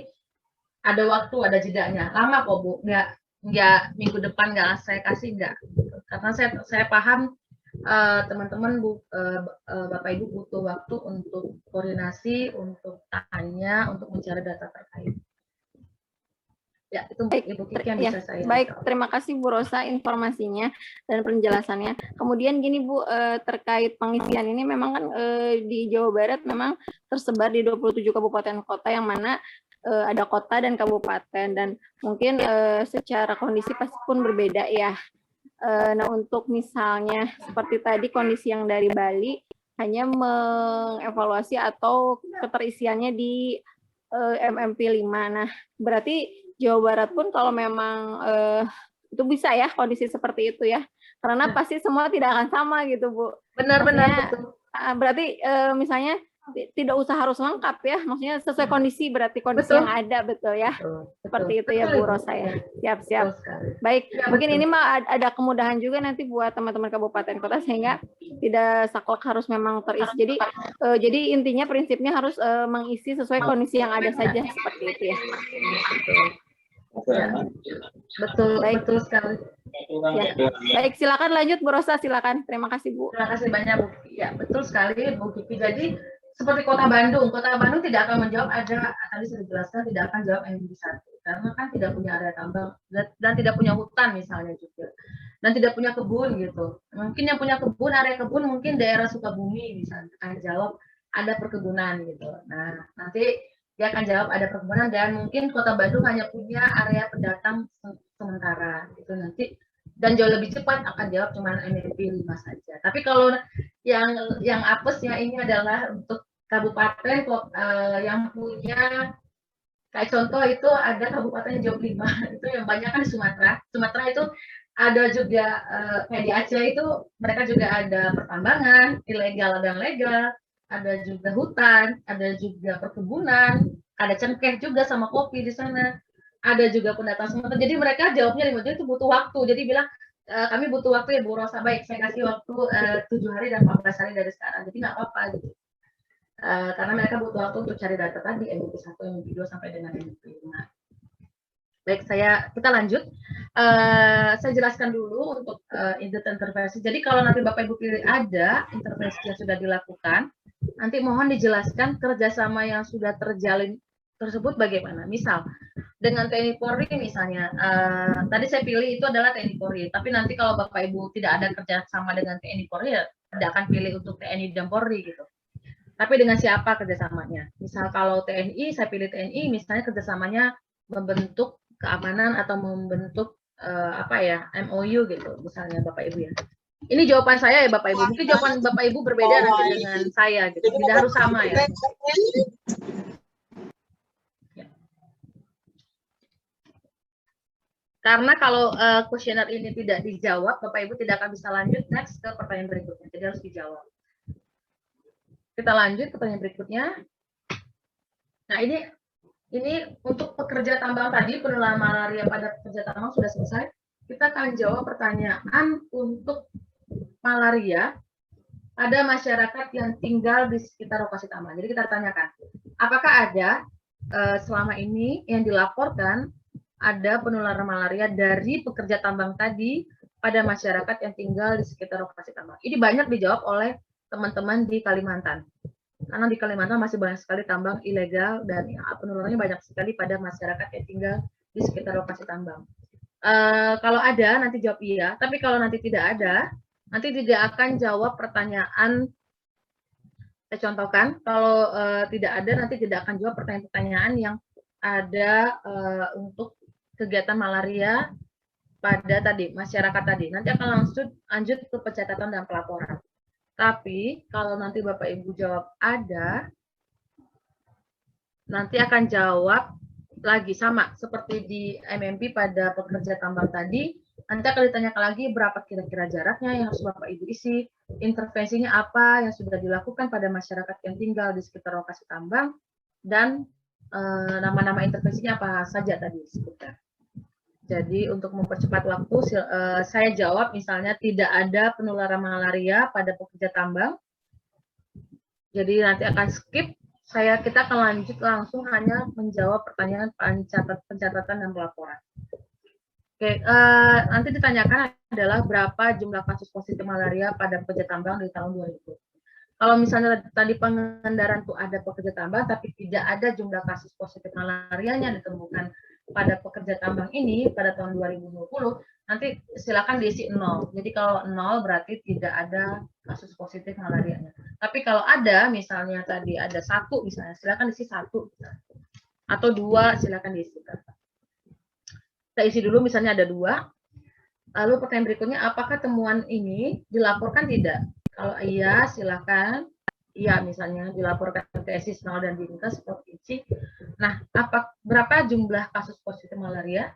ada waktu, ada jedanya. Lama kok Bu, nggak minggu depan nggak saya kasih, nggak. Karena saya paham teman-teman Bapak Ibu butuh waktu untuk koordinasi, untuk tanya, untuk mencari data terkait. Ya, itu Ibu Kiki yang bisa saya. Baik, terima kasih Bu Rosa informasinya dan penjelasannya. Kemudian gini Bu, terkait pengisian ini memang kan di Jawa Barat memang tersebar di 27 kabupaten kota yang mana ada kota dan kabupaten dan mungkin secara kondisi pasti pun berbeda ya. Nah, untuk misalnya seperti tadi kondisi yang dari Bali hanya mengevaluasi atau keterisiannya di MMP 5. Nah, berarti Jawa Barat pun kalau memang itu bisa ya kondisi seperti itu ya. Karena pasti semua tidak akan sama gitu, Bu. Benar-benar betul. Berarti misalnya tidak usah harus lengkap ya, maksudnya sesuai kondisi, berarti kondisi betul. Yang ada betul ya, betul. Seperti itu betul, ya Bu Rosa ya. Siap-siap. Baik, ya, mungkin ini mah ada kemudahan juga nanti buat teman-teman kabupaten kota sehingga tidak saklek harus memang terisi. Jadi intinya prinsipnya harus mengisi sesuai kondisi yang ada saja seperti itu ya. Ya, betul, baik. Betul sekali. Ya. Baik, silakan lanjut Bu Rosa, silakan. Terima kasih Bu. Terima kasih banyak Bu Kiki. Ya, betul sekali Bu Kiki. Jadi seperti Kota Bandung tidak akan menjawab tadi sudah dijelaskan tidak akan jawab MMP 1 karena kan tidak punya area tambang dan tidak punya hutan misalnya juga dan tidak punya kebun gitu. Mungkin yang punya kebun, area kebun mungkin daerah Sukabumi misalnya akan jawab ada perkebunan gitu. Nah, nanti dia akan jawab ada perkebunan, dan mungkin Kota Bandung hanya punya area pendatang sementara itu nanti, dan jauh lebih cepat akan jawab cuma MMP 5 saja. Tapi kalau yang apesnya ini adalah untuk kabupaten yang punya, kayak contoh itu ada kabupaten jawab 5 itu yang banyak kan di Sumatera. Sumatera itu ada juga kayak di Aceh itu mereka juga ada pertambangan ilegal dan legal, ada juga hutan, ada juga perkebunan, ada cengkeh juga sama kopi di sana, ada juga pendatang Sumatera. Jadi mereka jawabnya 5 jam itu butuh waktu. Jadi bilang kami butuh waktu ya Bu Rosa, baik saya kasih waktu 7 hari dan 14 hari dari sekarang. Jadi nggak apa-apa gitu. Karena mereka butuh waktu untuk cari data tadi MVP 1, MVP 2 sampai dengan MVP 5. Baik, kita lanjut. Saya jelaskan dulu untuk intervensi. Jadi kalau nanti Bapak Ibu pilih ada intervensi yang sudah dilakukan, nanti mohon dijelaskan kerjasama yang sudah terjalin tersebut bagaimana. Misal dengan TNI Polri misalnya, tadi saya pilih itu adalah TNI Polri, tapi nanti kalau Bapak Ibu tidak ada kerjasama dengan TNI Polri, ya tidak akan pilih untuk TNI dan Polri gitu. Tapi dengan siapa kerjasamanya? Misal kalau TNI, saya pilih TNI, misalnya kerjasamanya membentuk keamanan atau membentuk MOU gitu, misalnya Bapak Ibu ya. Ini jawaban saya ya Bapak Ibu. Mungkin jawaban Bapak Ibu berbeda nanti dengan saya gitu. Tidak harus sama ya. Karena kalau kuesioner ini tidak dijawab, Bapak Ibu tidak akan bisa lanjut next ke pertanyaan berikutnya. Jadi harus dijawab. Kita lanjut ke pertanyaan berikutnya. Nah, ini untuk pekerja tambang tadi, penularan malaria pada pekerja tambang sudah selesai. Kita akan jawab pertanyaan untuk malaria pada masyarakat yang tinggal di sekitar lokasi tambang. Jadi kita tanyakan, apakah ada selama ini yang dilaporkan ada penularan malaria dari pekerja tambang tadi pada masyarakat yang tinggal di sekitar lokasi tambang? Ini banyak dijawab oleh teman-teman di Kalimantan. Karena di Kalimantan masih banyak sekali tambang ilegal dan penularannya banyak sekali pada masyarakat yang tinggal di sekitar lokasi tambang. Kalau ada, nanti jawab iya. Tapi kalau nanti tidak ada, nanti tidak akan jawab pertanyaan. Saya contohkan, kalau tidak ada, nanti tidak akan jawab pertanyaan-pertanyaan yang ada untuk kegiatan malaria pada tadi masyarakat tadi. Nanti akan langsung lanjut ke pencatatan dan pelaporan. Tapi kalau nanti Bapak Ibu jawab ada, nanti akan jawab lagi sama seperti di MMP pada pekerja tambang tadi. Nanti akan ditanyakan lagi berapa kira-kira jaraknya yang harus Bapak Ibu isi, intervensinya apa yang sudah dilakukan pada masyarakat yang tinggal di sekitar lokasi tambang, dan nama-nama intervensinya apa saja tadi disebutkan. Jadi untuk mempercepat waktu, saya jawab misalnya tidak ada penularan malaria pada pekerja tambang. Jadi nanti akan skip. Kita akan lanjut langsung hanya menjawab pertanyaan pencatatan dan pelaporan. Oke, nanti ditanyakan adalah berapa jumlah kasus positif malaria pada pekerja tambang di tahun 2020. Kalau misalnya tadi pengendaraan itu ada pekerja tambang, tapi tidak ada jumlah kasus positif malarianya ditemukan pada pekerja tambang ini pada tahun 2020, nanti silakan diisi 0. Jadi kalau 0 berarti tidak ada kasus positif malarianya. Tapi kalau ada, misalnya tadi ada 1 misalnya, silakan diisi 1. Atau 2, silakan diisi. Kita isi dulu misalnya ada 2. Lalu pertanyaan berikutnya, apakah temuan ini dilaporkan tidak? Kalau iya, silakan. Iya, misalnya dilaporkan ke SISNAL dan Dinkes provinsi. Nah, berapa jumlah kasus positif malaria?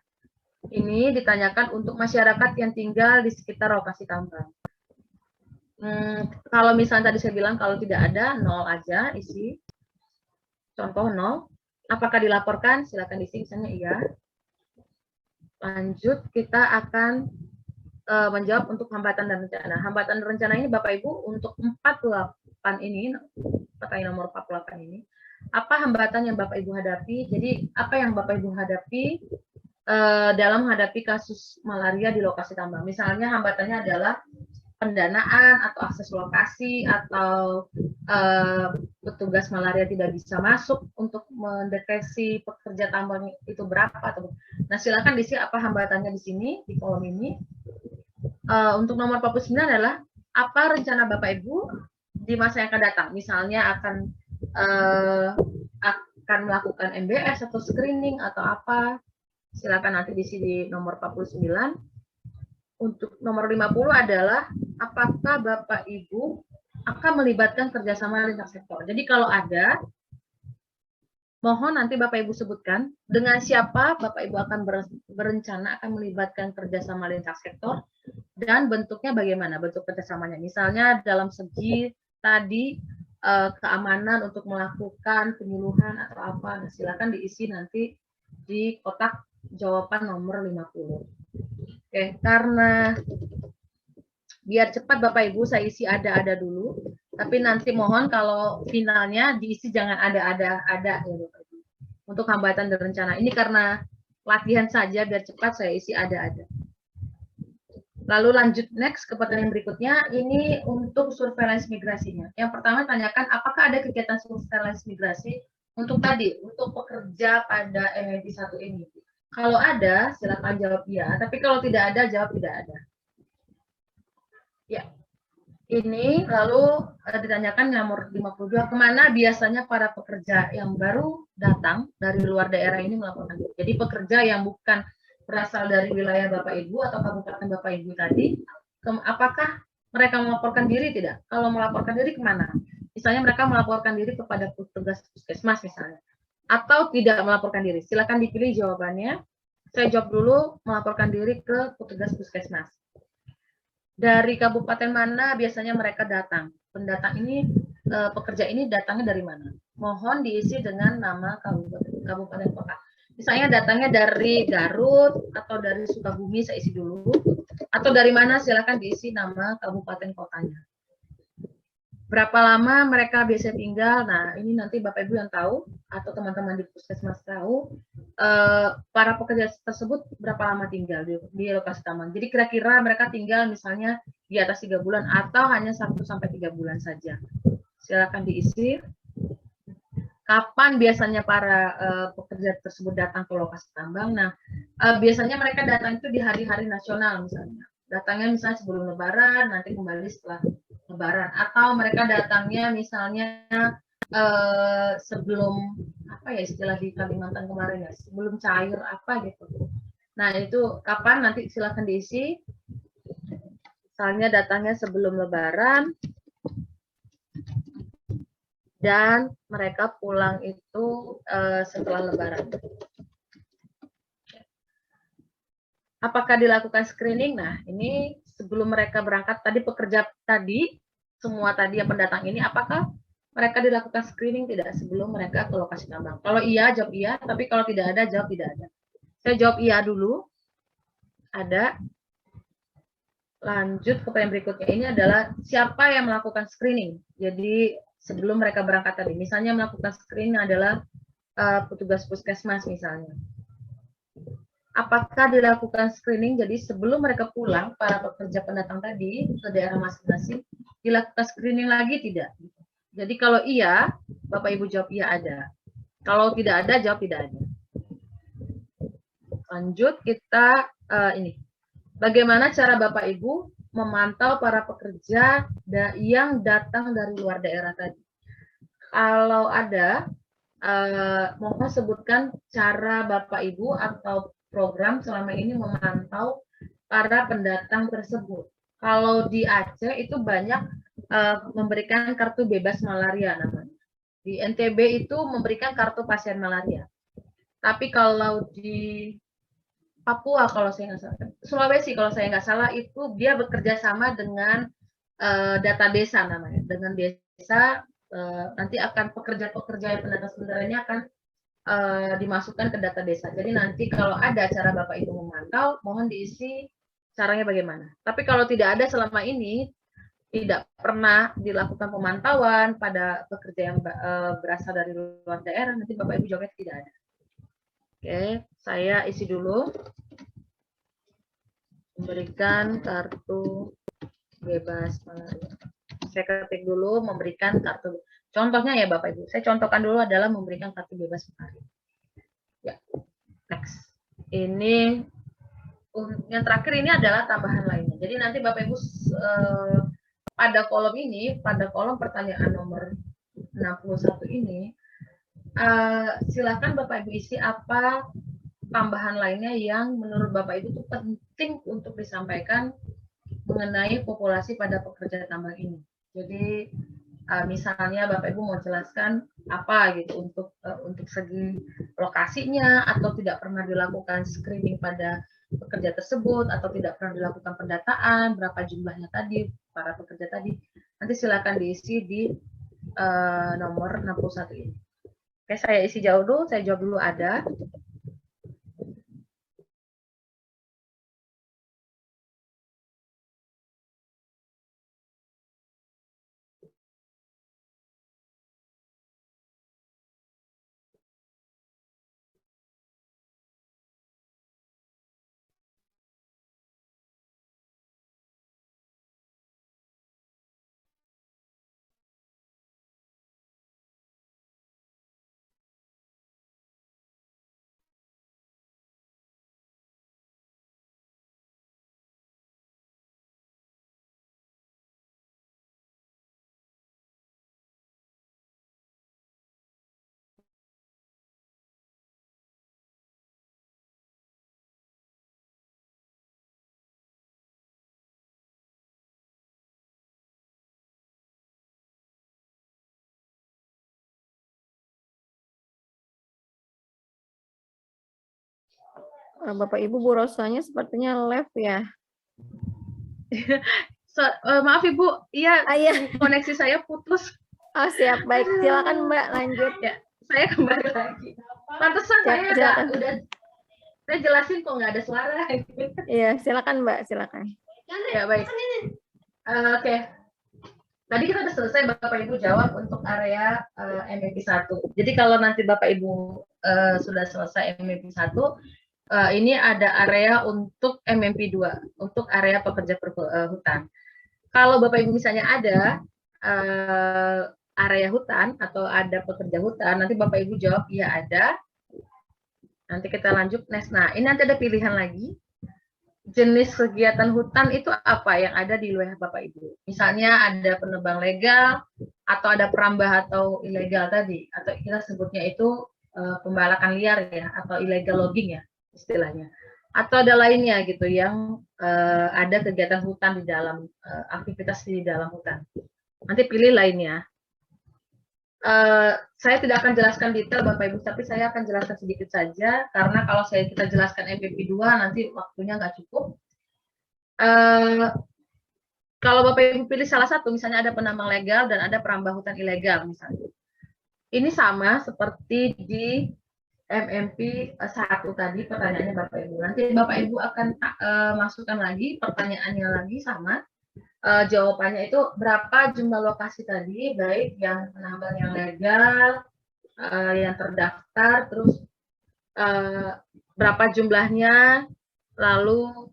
Ini ditanyakan untuk masyarakat yang tinggal di sekitar lokasi tambang. Kalau misalnya tadi saya bilang kalau tidak ada, 0 aja isi. Contoh 0. Apakah dilaporkan? Silakan diisi, misalnya iya. Lanjut, kita akan menjawab untuk hambatan dan rencana. Hambatan dan rencana ini Bapak Ibu untuk 48 ini, pertanyaan nomor 48 ini, apa hambatan yang Bapak Ibu hadapi? Jadi apa yang Bapak Ibu hadapi dalam menghadapi kasus malaria di lokasi tambang? Misalnya hambatannya adalah pendanaan atau akses lokasi atau petugas malaria tidak bisa masuk untuk mendeteksi pekerja tambang itu berapa atau. Nah, silakan diisi apa hambatannya di sini di kolom ini. Untuk nomor 49 adalah apa rencana Bapak Ibu di masa yang akan datang. Misalnya akan akan melakukan MBS atau screening atau apa, silakan nanti diisi di nomor 49. Untuk nomor 50 adalah apakah Bapak Ibu akan melibatkan kerjasama lintas sektor. Jadi kalau ada, mohon nanti Bapak Ibu sebutkan dengan siapa Bapak Ibu akan berencana akan melibatkan kerjasama lintas sektor dan bentuknya bagaimana bentuk kerjasamanya. Misalnya dalam segi tadi keamanan untuk melakukan penyuluhan atau apa, silakan diisi nanti di kotak jawaban nomor 50. Oke, karena biar cepat Bapak Ibu saya isi ada dulu, tapi nanti mohon kalau finalnya diisi jangan ada ya Bapak Ibu. Untuk hambatan dan rencana ini karena latihan saja biar cepat saya isi ada. Lalu lanjut next ke pertanyaan berikutnya, ini untuk surveillance migrasinya. Yang pertama tanyakan apakah ada kegiatan surveillance migrasi untuk pekerja pada MNP 1 ini. Kalau ada, silakan jawab ya. Tapi kalau tidak ada, jawab tidak ada. Ya, ini lalu ditanyakan nomor 52, kemana biasanya para pekerja yang baru datang dari luar daerah ini melaporkan diri. Jadi pekerja yang bukan berasal dari wilayah Bapak Ibu atau kabupaten Bapak Ibu tadi, apakah mereka melaporkan diri tidak? Kalau melaporkan diri kemana? Misalnya mereka melaporkan diri kepada petugas puskesmas misalnya. Atau tidak melaporkan diri. Silakan dipilih jawabannya. Saya jawab dulu, melaporkan diri ke petugas puskesmas. Dari kabupaten mana biasanya mereka datang? Pendatang ini, pekerja ini datangnya dari mana? Mohon diisi dengan nama kabupaten kota. Misalnya datangnya dari Garut atau dari Sukabumi, saya isi dulu. Atau dari mana, silakan diisi nama kabupaten kotanya. Berapa lama mereka biasa tinggal? Nah, ini nanti Bapak Ibu yang tahu, atau teman-teman di puskesmas tahu, para pekerja tersebut berapa lama tinggal di lokasi tambang. Jadi kira-kira mereka tinggal misalnya di atas 3 bulan, atau hanya 1-3 bulan saja. Silakan diisi. Kapan biasanya para pekerja tersebut datang ke lokasi tambang? Nah, biasanya mereka datang itu di hari-hari nasional misalnya. Datangnya misalnya sebelum Lebaran, nanti kembali setelah Lebaran. Atau mereka datangnya misalnya sebelum apa ya istilah di Kalimantan kemarin ya, sebelum cair apa gitu. Nah itu kapan nanti silakan diisi. Misalnya datangnya sebelum Lebaran dan mereka pulang itu setelah Lebaran. Apakah dilakukan screening? Nah, ini sebelum mereka berangkat, tadi pekerja tadi, semua tadi yang pendatang ini, apakah mereka dilakukan screening tidak sebelum mereka ke lokasi tambang? Kalau iya, jawab iya, tapi kalau tidak ada, jawab tidak ada. Saya jawab iya dulu. Ada. Lanjut ke pertanyaan berikutnya. Ini adalah siapa yang melakukan screening? Jadi sebelum mereka berangkat tadi, misalnya melakukan screening adalah petugas puskesmas misalnya. Apakah dilakukan screening, jadi sebelum mereka pulang, para pekerja pendatang tadi ke daerah masing-masing, dilakukan screening lagi tidak? Jadi kalau iya, Bapak Ibu jawab iya ada. Kalau tidak ada, jawab tidak ada. Lanjut kita ini. Bagaimana cara Bapak Ibu memantau para pekerja yang datang dari luar daerah tadi? Kalau ada, mohon sebutkan cara Bapak Ibu atau program selama ini memantau para pendatang tersebut. Kalau di Aceh itu banyak memberikan kartu bebas malaria namanya. Di NTB itu memberikan kartu pasien malaria. Tapi kalau di Papua kalau saya nggak salah, Sulawesi kalau saya nggak salah itu dia bekerja sama dengan data desa namanya. Dengan desa nanti akan pekerja-pekerja yang pendatang sementara ini akan dimasukkan ke data desa. Jadi nanti kalau ada cara Bapak Ibu memantau, mohon diisi caranya bagaimana. Tapi kalau tidak ada selama ini, tidak pernah dilakukan pemantauan pada pekerja yang berasal dari luar daerah, nanti Bapak Ibu jawabnya tidak ada. Oke, saya isi dulu. Memberikan kartu bebas malaria. Saya ketik dulu memberikan kartu. Contohnya ya Bapak Ibu, saya contohkan dulu adalah memberikan kartu bebas malaria. Ya, next. Ini yang terakhir ini adalah tambahan lainnya. Jadi nanti Bapak Ibu pada kolom ini, pada kolom pertanyaan nomor 61 ini, silakan Bapak Ibu isi apa tambahan lainnya yang menurut Bapak Ibu itu penting untuk disampaikan mengenai populasi pada pekerja tambang ini. Jadi misalnya Bapak Ibu mau jelaskan apa gitu untuk segi lokasinya, atau tidak pernah dilakukan screening pada pekerja tersebut, atau tidak pernah dilakukan pendataan, berapa jumlahnya tadi para pekerja tadi. Nanti silakan diisi di nomor 61 ini. Oke, saya isi jawab dulu, saya jawab dulu ada. Bapak Ibu, Bu Rosanya sepertinya live ya. Maaf Ibu, iya, iya. koneksi saya putus. Oh siap, baik. Silakan Mbak lanjut. Ya, saya kembali lagi. Pantesan saya udah saya jelasin kok nggak ada suara. Iya, silakan Mbak, silakan. Ya baik. Oke. Tadi kita udah selesai Bapak Ibu jawab untuk area MMP 1. Jadi kalau nanti Bapak Ibu sudah selesai MMP 1, ini ada area untuk MMP 2, untuk area pekerja hutan. Kalau Bapak Ibu misalnya ada area hutan atau ada pekerja hutan, nanti Bapak Ibu jawab iya ada. Nanti kita lanjut next. Nah, ini nanti ada pilihan lagi. Jenis kegiatan hutan itu apa yang ada di wilayah Bapak Ibu. Misalnya ada penebang legal, atau ada perambah atau ilegal tadi, atau kita sebutnya itu pembalakan liar ya, atau illegal logging ya istilahnya. Atau ada lainnya gitu yang ada kegiatan hutan di dalam aktivitas di dalam hutan. Nanti pilih lainnya. Saya tidak akan jelaskan detail Bapak Ibu, tapi saya akan jelaskan sedikit saja, karena kalau kita jelaskan MPP 2 nanti waktunya nggak cukup. Kalau Bapak Ibu pilih salah satu, misalnya ada penambang legal dan ada perambah hutan ilegal misalnya. Ini sama seperti di MMP 1 tadi pertanyaannya Bapak Ibu. Nanti Bapak Ibu akan masukkan lagi pertanyaannya lagi sama. Jawabannya itu berapa jumlah lokasi tadi, baik yang penambang yang legal, yang terdaftar, terus berapa jumlahnya, lalu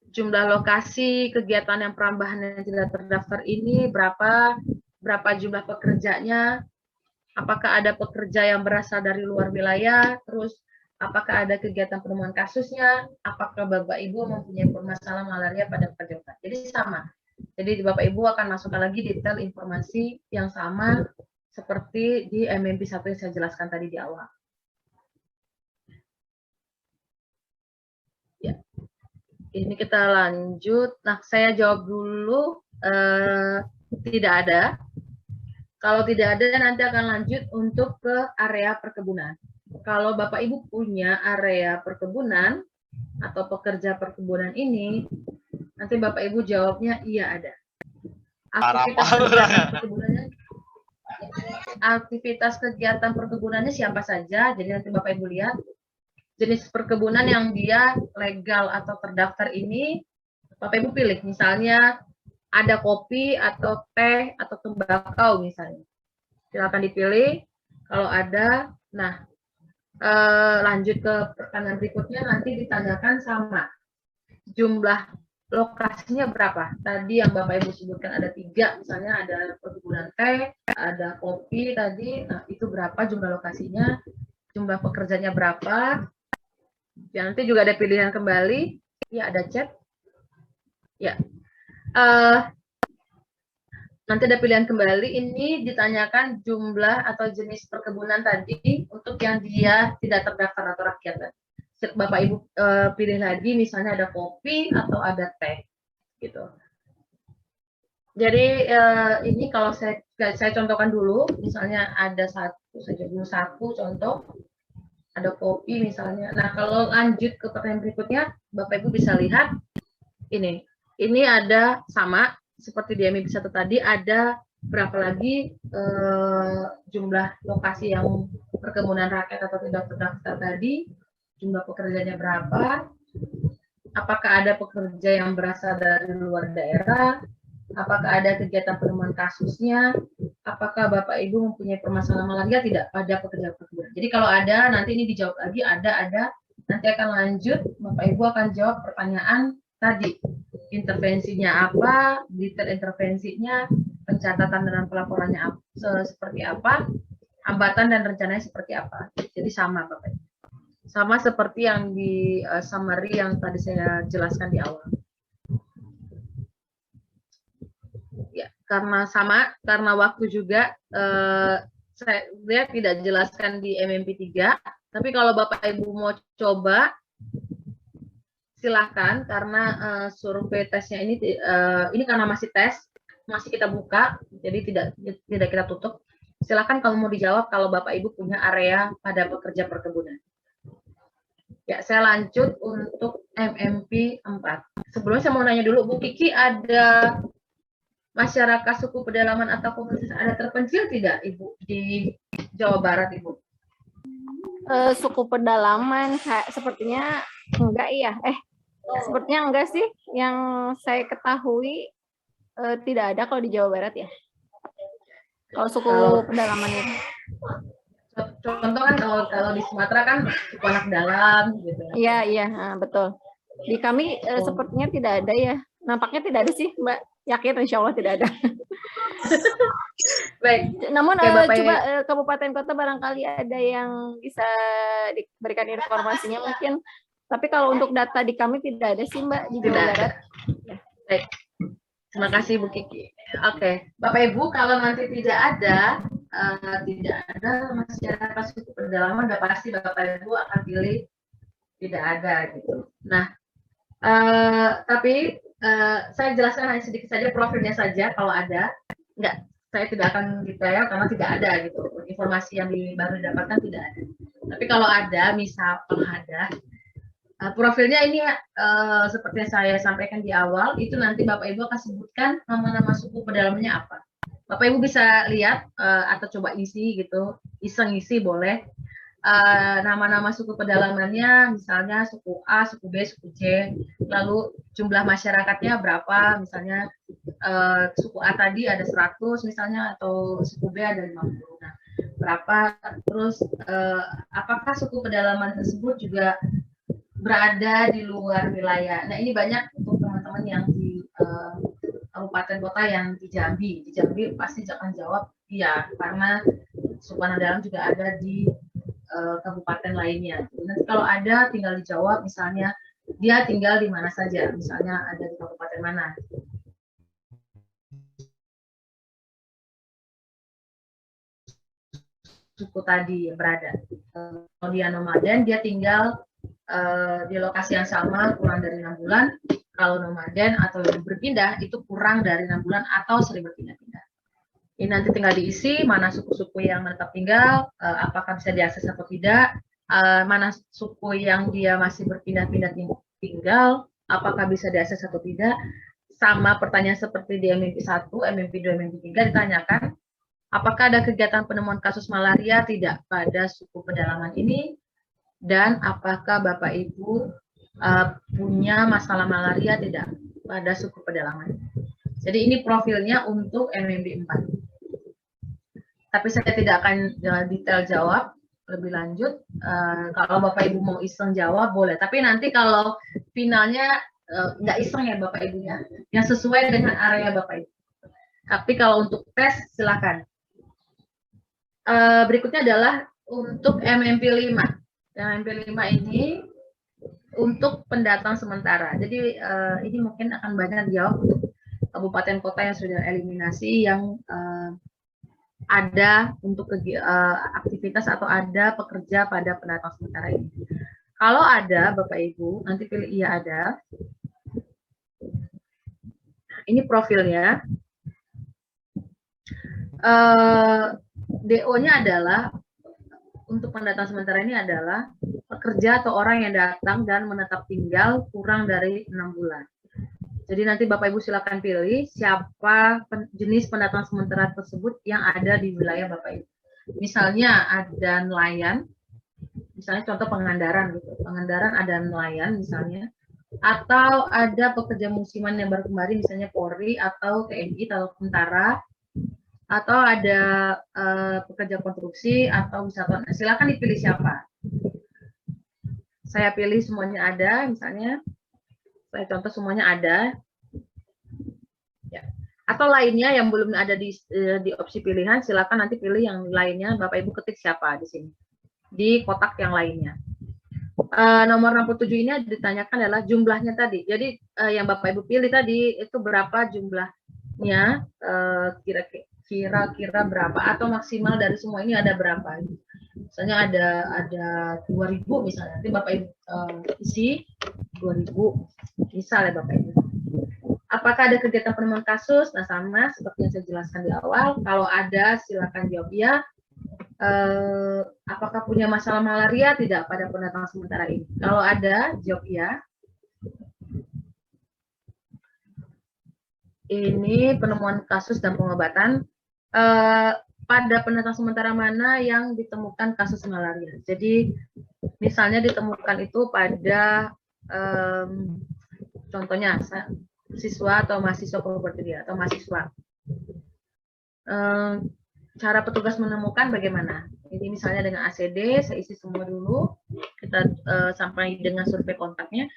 jumlah lokasi kegiatan yang perambahan yang tidak terdaftar ini berapa jumlah pekerjanya, apakah ada pekerja yang berasal dari luar wilayah, terus apakah ada kegiatan penemuan kasusnya, apakah Bapak Ibu mempunyai permasalahan malaria pada pekerja hutan. Jadi sama. Jadi Bapak Ibu akan masukkan lagi detail informasi yang sama seperti di MMP 1 yang saya jelaskan tadi di awal. Ya. Ini kita lanjut. Nah, saya jawab dulu tidak ada. Kalau tidak ada, nanti akan lanjut untuk ke area perkebunan. Kalau Bapak Ibu punya area perkebunan atau pekerja perkebunan ini, nanti Bapak Ibu jawabnya iya ada. Aktivitas kegiatan perkebunannya siapa saja, jadi nanti Bapak Ibu lihat. Jenis perkebunan yang dia legal atau terdaftar ini, Bapak Ibu pilih. Misalnya ada kopi atau teh atau tembakau misalnya. Silakan dipilih. Kalau ada, nah lanjut ke pertanyaan berikutnya, nanti ditanyakan sama jumlah lokasinya berapa. Tadi yang Bapak Ibu sebutkan ada 3, misalnya ada perkebunan teh, ada kopi tadi. Nah itu berapa jumlah lokasinya, jumlah pekerjanya berapa. Ya, nanti juga ada pilihan kembali. Ya ada chat. Ya. nanti ada pilihan kembali, ini ditanyakan jumlah atau jenis perkebunan tadi untuk yang dia tidak terdaftar atau rakyat. Bapak Ibu pilih lagi, misalnya ada kopi atau ada teh, gitu. Jadi ini kalau saya contohkan dulu, misalnya ada satu contoh, ada kopi misalnya. Nah kalau lanjut ke pertanyaan berikutnya, Bapak Ibu bisa lihat ini ada sama seperti di MIP 1 tadi, ada berapa lagi jumlah lokasi yang perkebunan rakyat atau tidak terdaftar tadi, jumlah pekerjanya berapa, apakah ada pekerja yang berasal dari luar daerah, apakah ada kegiatan penemuan kasusnya, apakah Bapak Ibu mempunyai permasalahan malaria tidak pada pekerja perkebunan. Jadi kalau ada, nanti ini dijawab lagi, ada, nanti akan lanjut, Bapak Ibu akan jawab pertanyaan tadi. Intervensinya apa, detail intervensinya, pencatatan dan pelaporannya seperti apa, hambatan dan rencananya seperti apa. Jadi sama Bapak Ibu. Sama seperti yang di summary yang tadi saya jelaskan di awal. Ya, karena waktu juga saya tidak jelaskan di MMP 3, tapi kalau Bapak Ibu mau coba silahkan, karena survei tesnya ini karena masih tes, masih kita buka, jadi tidak kita tutup. Silahkan kalau mau dijawab kalau Bapak Ibu punya area pada pekerja perkebunan. Ya, saya lanjut untuk MMP 4. Sebelumnya saya mau nanya dulu, Bu Kiki, ada masyarakat suku pedalaman atau komunitas adat terpencil tidak, Ibu, di Jawa Barat, Ibu? Suku pedalaman sepertinya enggak ya. Sepertinya enggak sih. Yang saya ketahui tidak ada kalau di Jawa Barat ya. Kalau suku pedalaman itu. Contoh kan kalau di Sumatera kan suku anak dalam gitu. Iya, betul. Di kami sepertinya tidak ada ya. Nampaknya tidak ada sih, Mbak. Yakin insya Allah tidak ada. Baik. Namun coba kabupaten kota barangkali ada yang bisa diberikan informasinya mungkin. Tapi kalau untuk data di kami tidak ada sih Mbak di Jawa Barat. Baik. Terima kasih Bu Kiki. Oke, Bapak Ibu, kalau nanti tidak ada masyarakat suku pedalaman, udah pasti Bapak Ibu akan pilih tidak ada gitu. Nah, tapi saya jelaskan hanya sedikit saja profilnya saja. Kalau ada, enggak, saya tidak akan detail karena tidak ada gitu. Informasi yang baru didapatkan tidak ada. Tapi kalau ada, misal ada, profilnya ini seperti yang saya sampaikan di awal, itu nanti Bapak Ibu akan sebutkan nama-nama suku pedalamannya apa. Bapak Ibu bisa lihat atau coba isi gitu, iseng isi boleh. Nama-nama suku pedalamannya, misalnya suku A, suku B, suku C, lalu jumlah masyarakatnya berapa, misalnya suku A tadi ada 100 misalnya, atau suku B ada 50. Nah, berapa, terus apakah suku pedalaman tersebut juga berada di luar wilayah. Nah, ini banyak untuk teman-teman yang di kabupaten kota yang di Jambi. Di Jambi pasti akan jawab iya, karena suku anak dalam juga ada di kabupaten lainnya. Nanti kalau ada tinggal dijawab, misalnya dia tinggal di mana saja, misalnya ada di kabupaten mana. Suku tadi berada. Kalau dia nomaden, dia tinggal di lokasi yang sama kurang dari 6 bulan. Kalau nomaden atau berpindah itu kurang dari 6 bulan atau sering berpindah-pindah. Ini nanti tinggal diisi mana suku-suku yang menetap tinggal, apakah bisa diakses atau tidak, mana suku yang dia masih berpindah-pindah tinggal, apakah bisa diakses atau tidak. Sama pertanyaan seperti di MMP 1, MMP 2, MMP 3 ditanyakan, apakah ada kegiatan penemuan kasus malaria tidak pada suku pedalaman ini, dan apakah Bapak Ibu punya masalah malaria tidak pada suku pedalaman. Jadi ini profilnya untuk MMP 4. Tapi saya tidak akan detail jawab lebih lanjut. Kalau Bapak Ibu mau iseng jawab boleh. Tapi nanti kalau finalnya nggak iseng ya Bapak Ibunya, yang sesuai dengan area Bapak Ibu. Tapi kalau untuk tes silakan. Berikutnya adalah untuk MMP 5. MMP 5 ini untuk pendatang sementara. Jadi ini mungkin akan banyak dijawab untuk kabupaten kota yang sudah eliminasi yang ada untuk aktivitas atau ada pekerja pada pendatang sementara ini. Kalau ada, Bapak Ibu, nanti pilih iya ada. Ini profilnya. DO-nya adalah untuk pendatang sementara ini adalah pekerja atau orang yang datang dan menetap tinggal kurang dari 6 bulan. Jadi nanti Bapak Ibu silakan pilih siapa jenis pendatang sementara tersebut yang ada di wilayah Bapak Ibu. Misalnya ada nelayan, misalnya contoh Pangandaran gitu. Pangandaran ada nelayan misalnya, atau ada pekerja musiman yang baru kembali misalnya Polri atau TNI atau tentara, atau ada pekerja konstruksi atau wisatawan. Silakan dipilih siapa. Saya pilih semuanya ada, misalnya saya contoh semuanya ada, ya. Atau lainnya yang belum ada di opsi pilihan, silakan nanti pilih yang lainnya. Bapak Ibu ketik siapa di sini di kotak yang lainnya. Nomor 67 ini ditanyakan adalah jumlahnya tadi. Jadi yang Bapak Ibu pilih tadi itu berapa jumlahnya, kira-kira berapa atau maksimal dari semua ini ada berapa. Misalnya ada 2000 misalnya, nanti Bapak Ibu isi 2000 misal ya Bapak Ibu. Apakah ada kegiatan penemuan kasus? Nah sama seperti yang saya jelaskan di awal. Kalau ada silakan jawab ya. Apakah punya masalah malaria? Tidak pada pendatang sementara ini. Kalau ada jawab ya. Ini penemuan kasus dan pengobatan. Pada pendatang sementara mana yang ditemukan kasus malaria? Jadi misalnya ditemukan itu pada contohnya siswa atau mahasiswa properti atau mahasiswa. Cara petugas menemukan bagaimana? Ini misalnya dengan ACD, saya isi semua dulu, kita sampai dengan survei kontaknya.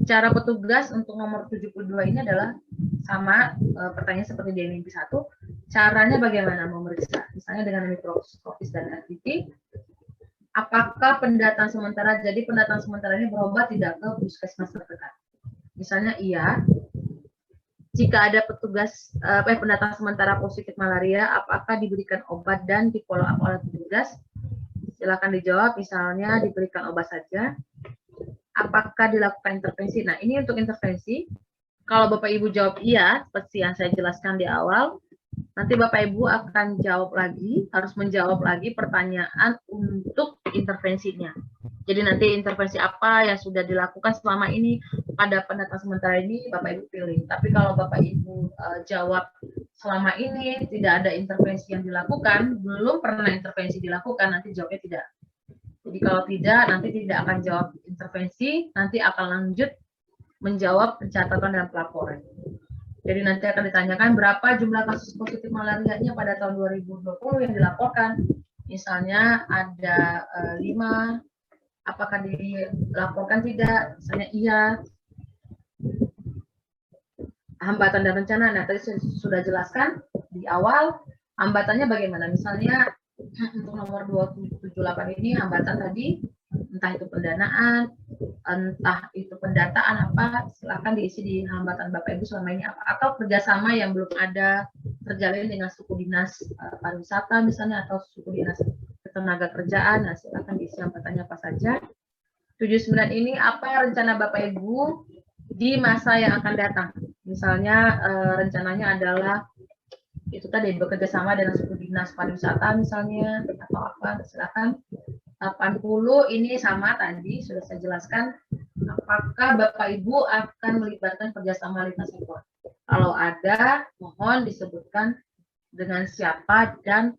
Cara petugas untuk nomor 72 ini adalah sama, pertanyaan seperti di mimpi 1. Caranya bagaimana memeriksa? Misalnya dengan mikroskopis dan RTP. Apakah pendatang sementara, jadi pendatang sementara ini berobat tidak ke puskesmas terdekat? Misalnya iya. Jika ada petugas pendatang sementara positif malaria, apakah diberikan obat dan di follow up oleh petugas? Silakan dijawab. Misalnya diberikan obat saja. Apakah dilakukan intervensi? Nah ini untuk intervensi. Kalau Bapak Ibu jawab iya, seperti yang saya jelaskan di awal, nanti Bapak Ibu akan jawab lagi, harus menjawab lagi pertanyaan untuk intervensinya. Jadi nanti intervensi apa yang sudah dilakukan selama ini pada pendatang sementara ini Bapak Ibu pilih. Tapi kalau Bapak Ibu jawab selama ini tidak ada intervensi yang dilakukan, belum pernah intervensi dilakukan, nanti jawabnya tidak. Jadi kalau tidak, nanti tidak akan jawab intervensi, nanti akan lanjut menjawab pencatatan dan pelaporan. Jadi nanti akan ditanyakan berapa jumlah kasus positif malarianya pada tahun 2020 yang dilaporkan. Misalnya ada 5, apakah dilaporkan tidak? Misalnya iya. Hambatan dan rencana, nah tadi sudah jelaskan di awal, hambatannya bagaimana? Misalnya untuk nomor 278 ini hambatan tadi, entah itu pendanaan, entah itu pendataan apa, silakan diisi di hambatan Bapak Ibu selama ini apa, atau kerjasama yang belum ada terjalin dengan suku dinas pariwisata misalnya, atau suku dinas tenaga kerjaan, nah silakan diisi hambatannya apa saja. 79 ini apa rencana Bapak Ibu di masa yang akan datang? Misalnya rencananya adalah itu tadi bekerja sama dengan suku dinas pariwisata misalnya atau apa, silakan. 80 ini sama tadi sudah saya jelaskan. Apakah Bapak Ibu akan melibatkan kerjasama lintas sektor? Kalau ada, mohon disebutkan dengan siapa dan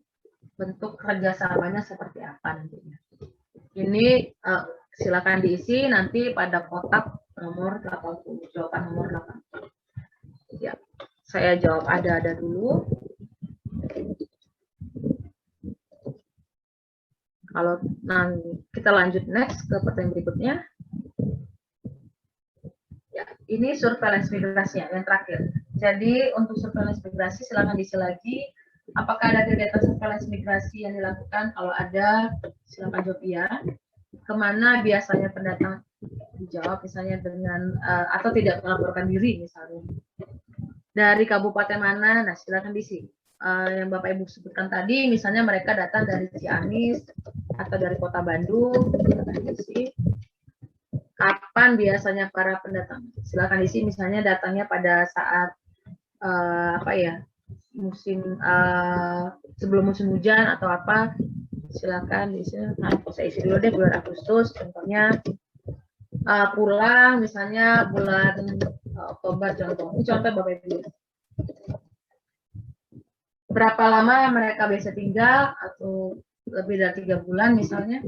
bentuk kerjasamanya seperti apa nantinya. Ini silakan diisi nanti pada kotak nomor 80, jawaban nomor 80. Ya, saya jawab ada dulu. Kalau nanti kita lanjut next ke pertanyaan berikutnya. Ya, ini surveillance migrasinya yang terakhir. Jadi untuk surveillance migrasi silakan diisi lagi. Apakah ada kegiatan surveillance migrasi yang dilakukan? Kalau ada, silakan jawab iya. Kemana biasanya pendatang? Dijawab misalnya dengan atau tidak melaporkan diri misalnya. dari kabupaten mana, nah silakan diisi. Yang Bapak Ibu sebutkan tadi, misalnya mereka datang dari Ciamis atau dari Kota Bandung, silakan diisi. Kapan biasanya para pendatang? Silakan diisi, misalnya datangnya pada saat apa ya, musim sebelum musim hujan atau apa, silakan diisi. Nah, saya isi dulu deh bulan Agustus, contohnya pulang misalnya bulan Oktober contoh. Ini contoh Bapak Ibu. Berapa lama mereka biasa tinggal atau lebih dari 3 bulan misalnya?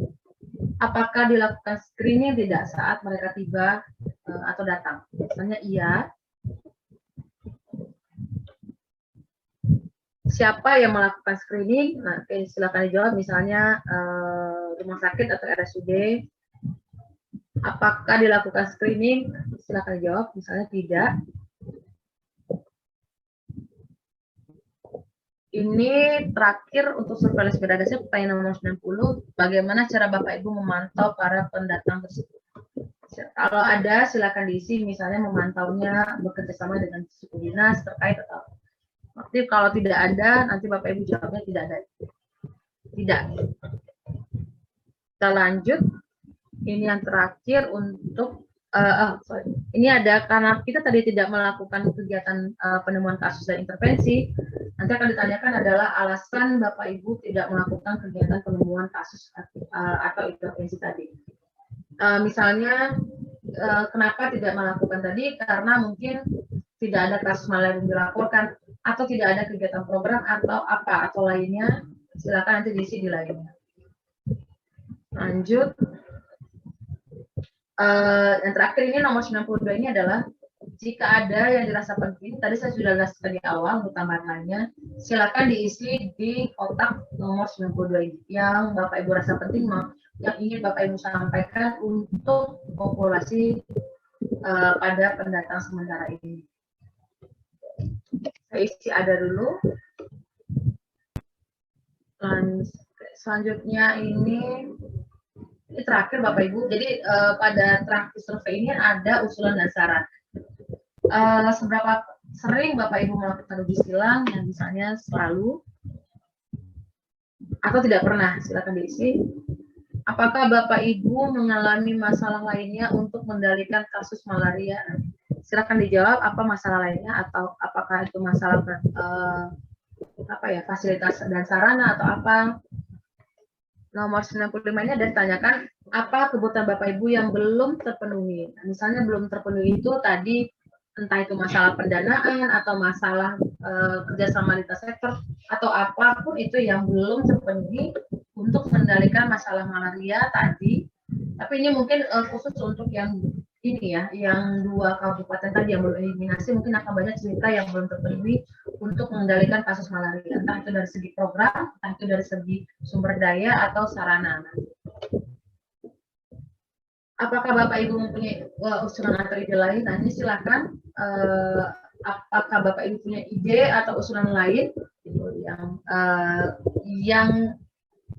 Apakah dilakukan screening tidak saat mereka tiba atau datang? Misalnya iya. Siapa yang melakukan screening? Nah, silakan dijawab. Misalnya rumah sakit atau RSUD. Apakah dilakukan screening? Silakan dijawab. Misalnya tidak. Ini terakhir untuk surveillance gradasi pertanyaan nomor 90. Bagaimana cara Bapak Ibu memantau para pendatang tersebut? Kalau ada silakan diisi, misalnya memantaunya bekerja sama dengan suku dinas terkait atau aktif. Kalau tidak ada, nanti Bapak Ibu jawabnya tidak ada. Tidak. Kita lanjut. Ini yang terakhir untuk ini ada karena kita tadi tidak melakukan kegiatan penemuan kasus dan intervensi. Nanti akan ditanyakan adalah alasan Bapak Ibu tidak melakukan kegiatan penemuan kasus atau intervensi tadi. Misalnya kenapa tidak melakukan tadi? Karena mungkin tidak ada kasus malaria yang dilaporkan atau tidak ada kegiatan program atau apa atau lainnya. Silakan nanti diisi di lainnya. Lanjut. Yang terakhir ini nomor 92 ini adalah jika ada yang dirasa penting, tadi saya sudah jelaskan di awal untuk tambahannya, silakan diisi di kotak nomor 92 ini yang Bapak Ibu rasa penting, yang ingin Bapak Ibu sampaikan untuk populasi pada pendatang sementara ini. Saya isi ada dulu. Selanjutnya ini terakhir Bapak Ibu. Jadi pada terakhir survei ini ada usulan dan saran. Seberapa sering Bapak Ibu melakukan uji silang yang misalnya selalu atau tidak pernah, silakan diisi. Apakah Bapak Ibu mengalami masalah lainnya untuk mengendalikan kasus malaria? Silakan dijawab apa masalah lainnya atau apakah itu masalah apa ya, fasilitas dan sarana atau apa. Nomor 95 ini ada ditanyakan apa kebutuhan Bapak Ibu yang belum terpenuhi. Misalnya belum terpenuhi itu tadi entah itu masalah pendanaan atau masalah kerjasama lintas sektor atau apapun itu yang belum terpenuhi untuk mengendalikan masalah malaria tadi. Tapi ini mungkin khusus untuk yang ini ya, yang 2 kabupaten tadi yang belum eliminasi, mungkin akan banyak cerita yang belum terpenuhi untuk mengendalikan kasus malaria, entah itu dari segi program, entah itu dari segi sumber daya atau sarana. Apakah Bapak Ibu mempunyai usulan atau ide lain? Nah, ini silakan. Apakah Bapak Ibu punya ide atau usulan lain yang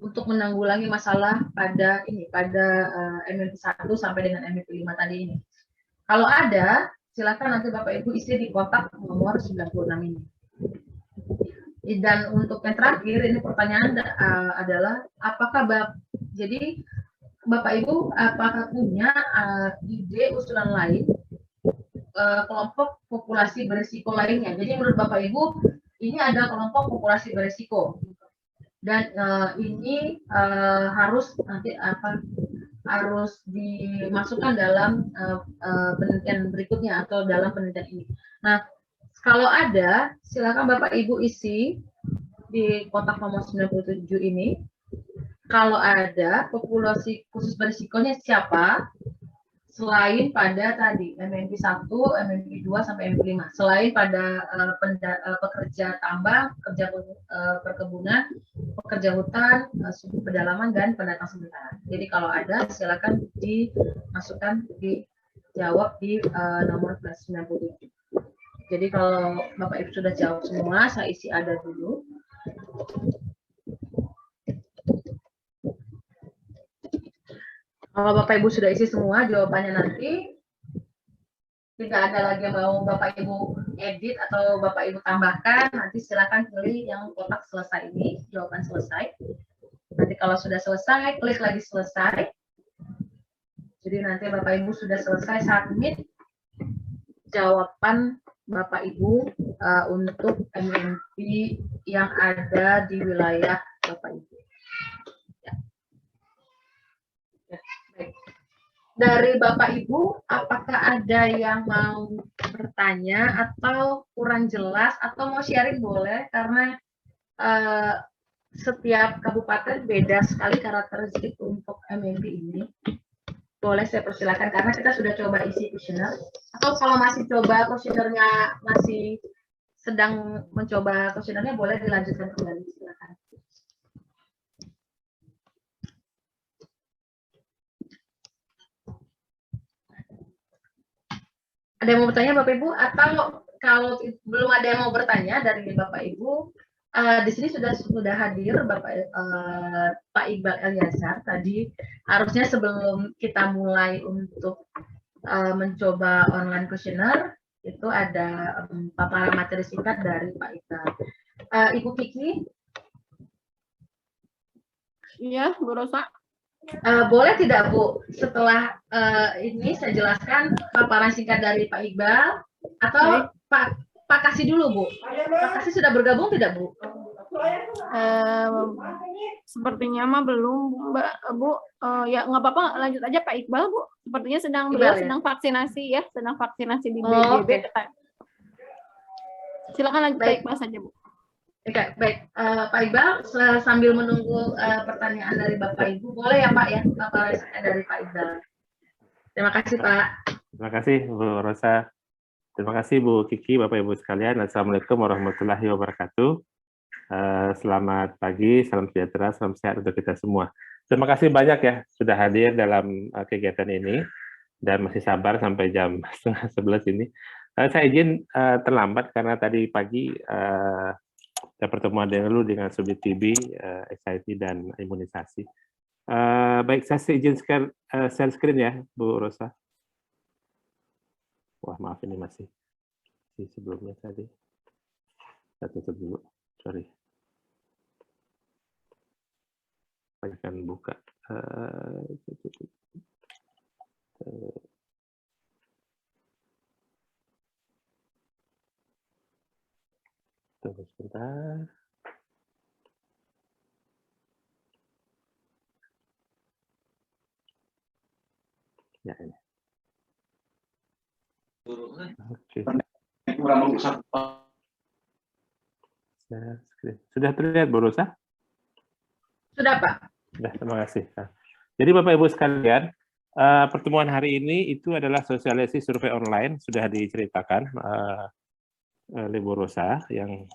untuk menanggulangi masalah pada ini, pada MMP 1 sampai dengan MMP 5 tadi ini? Kalau ada, silakan nanti Bapak Ibu isi di kotak nomor 96 ini. Dan untuk yang terakhir ini pertanyaan adalah apakah jadi Bapak Ibu apakah punya ide usulan lain kelompok populasi berisiko lainnya? Jadi menurut Bapak Ibu ini ada kelompok populasi berisiko dan ini harus nanti harus dimasukkan dalam penelitian berikutnya atau dalam penelitian ini. Nah, kalau ada, silakan Bapak Ibu isi di kotak nomor 97 ini. Kalau ada populasi khusus berisikonya siapa? Selain pada tadi MMP 1, MMP 2 sampai MMP 5. Selain pada pekerja tambang, pekerja perkebunan, pekerja hutan, suku pedalaman dan pendatang sementara. Jadi kalau ada silakan dimasukkan, dijawab di nomor 97. Jadi kalau Bapak Ibu sudah jawab semua, saya isi ada dulu. Kalau Bapak Ibu sudah isi semua jawabannya nanti, tidak ada lagi yang mau Bapak Ibu edit atau Bapak Ibu tambahkan, nanti silakan pilih yang kotak selesai ini, jawaban selesai. Nanti kalau sudah selesai, klik lagi selesai. Jadi nanti Bapak Ibu sudah selesai submit jawaban Bapak Ibu untuk MMP yang ada di wilayah Bapak Ibu. Ya. Ya, baik. Dari Bapak Ibu, apakah ada yang mau bertanya atau kurang jelas atau mau sharing boleh, karena setiap kabupaten beda sekali karakteristik untuk MMP ini. Boleh saya persilakan, karena kita sudah coba isi kuesioner. Atau kalau masih coba kuesionernya, masih sedang mencoba kuesionernya, boleh dilanjutkan kembali, silakan. Ada yang mau bertanya Bapak Ibu? Atau kalau belum ada yang mau bertanya dari Bapak Ibu, di sini sudah hadir Bapak Pak Iqbal Elyasar. Tadi harusnya sebelum kita mulai untuk mencoba online questionnaire itu ada paparan materi singkat dari Pak Iqbal. Ibu Kiki? Iya, Bu Rosa. Boleh tidak Bu, setelah ini saya jelaskan paparan singkat dari Pak Iqbal, atau Pak Kasih dulu Bu? Pak Kasih sudah bergabung tidak Bu? Sepertinya mah belum Mbak Bu. Ya nggak apa-apa, lanjut aja Pak Iqbal Bu. Sepertinya beliau sedang vaksinasi ya, sedang vaksinasi di BJB. Okay. Silakan lanjut Pak Iqbal saja Bu. Oke, baik. Pak Iqbal, sambil menunggu pertanyaan dari Bapak Ibu, boleh ya Pak ya, paparan dari Pak Iqbal. Terima kasih Pak. Terima kasih Bu Rosa. Terima kasih Bu Kiki, Bapak Ibu sekalian. Assalamualaikum warahmatullahi wabarakatuh. Selamat pagi, salam sejahtera, salam sehat untuk kita semua. Terima kasih banyak ya sudah hadir dalam kegiatan ini dan masih sabar sampai jam 10:30 ini. Saya izin terlambat karena tadi pagi ada pertemuan dulu dengan Subdit TB, XIT dan imunisasi. Baik, saya izin share screen ya, Bu Rosa. Wah, maaf ini masih sebelumnya tadi. Saya tutup dulu, sorry. Saya akan buka. Tunggu sebentar. Ya, ini. Oke. Sudah terlihat, Bu Rosa? Sudah, Pak. Sudah, terima kasih. Jadi Bapak Ibu sekalian, pertemuan hari ini itu adalah sosialisasi survei online, sudah diceritakan oleh Bu Rosa, yang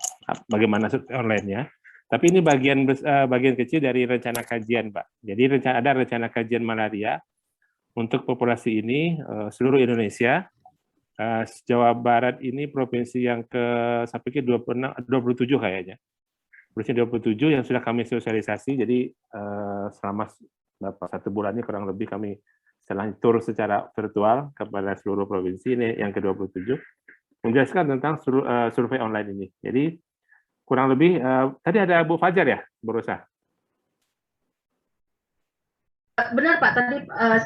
bagaimana survei online-nya. Tapi ini bagian kecil dari rencana kajian, Pak. Jadi ada rencana kajian malaria untuk populasi ini seluruh Indonesia. Jawa Barat ini provinsi yang saya pikir 27 kayaknya. Provinsi 27 yang sudah kami sosialisasi, jadi selama 1 bulan ini kurang lebih kami setelah tur secara virtual kepada seluruh provinsi ini yang ke-27, menjelaskan tentang survei online ini. Jadi kurang lebih, tadi ada Bu Fajar ya, Bu Rosa? Benar Pak, tadi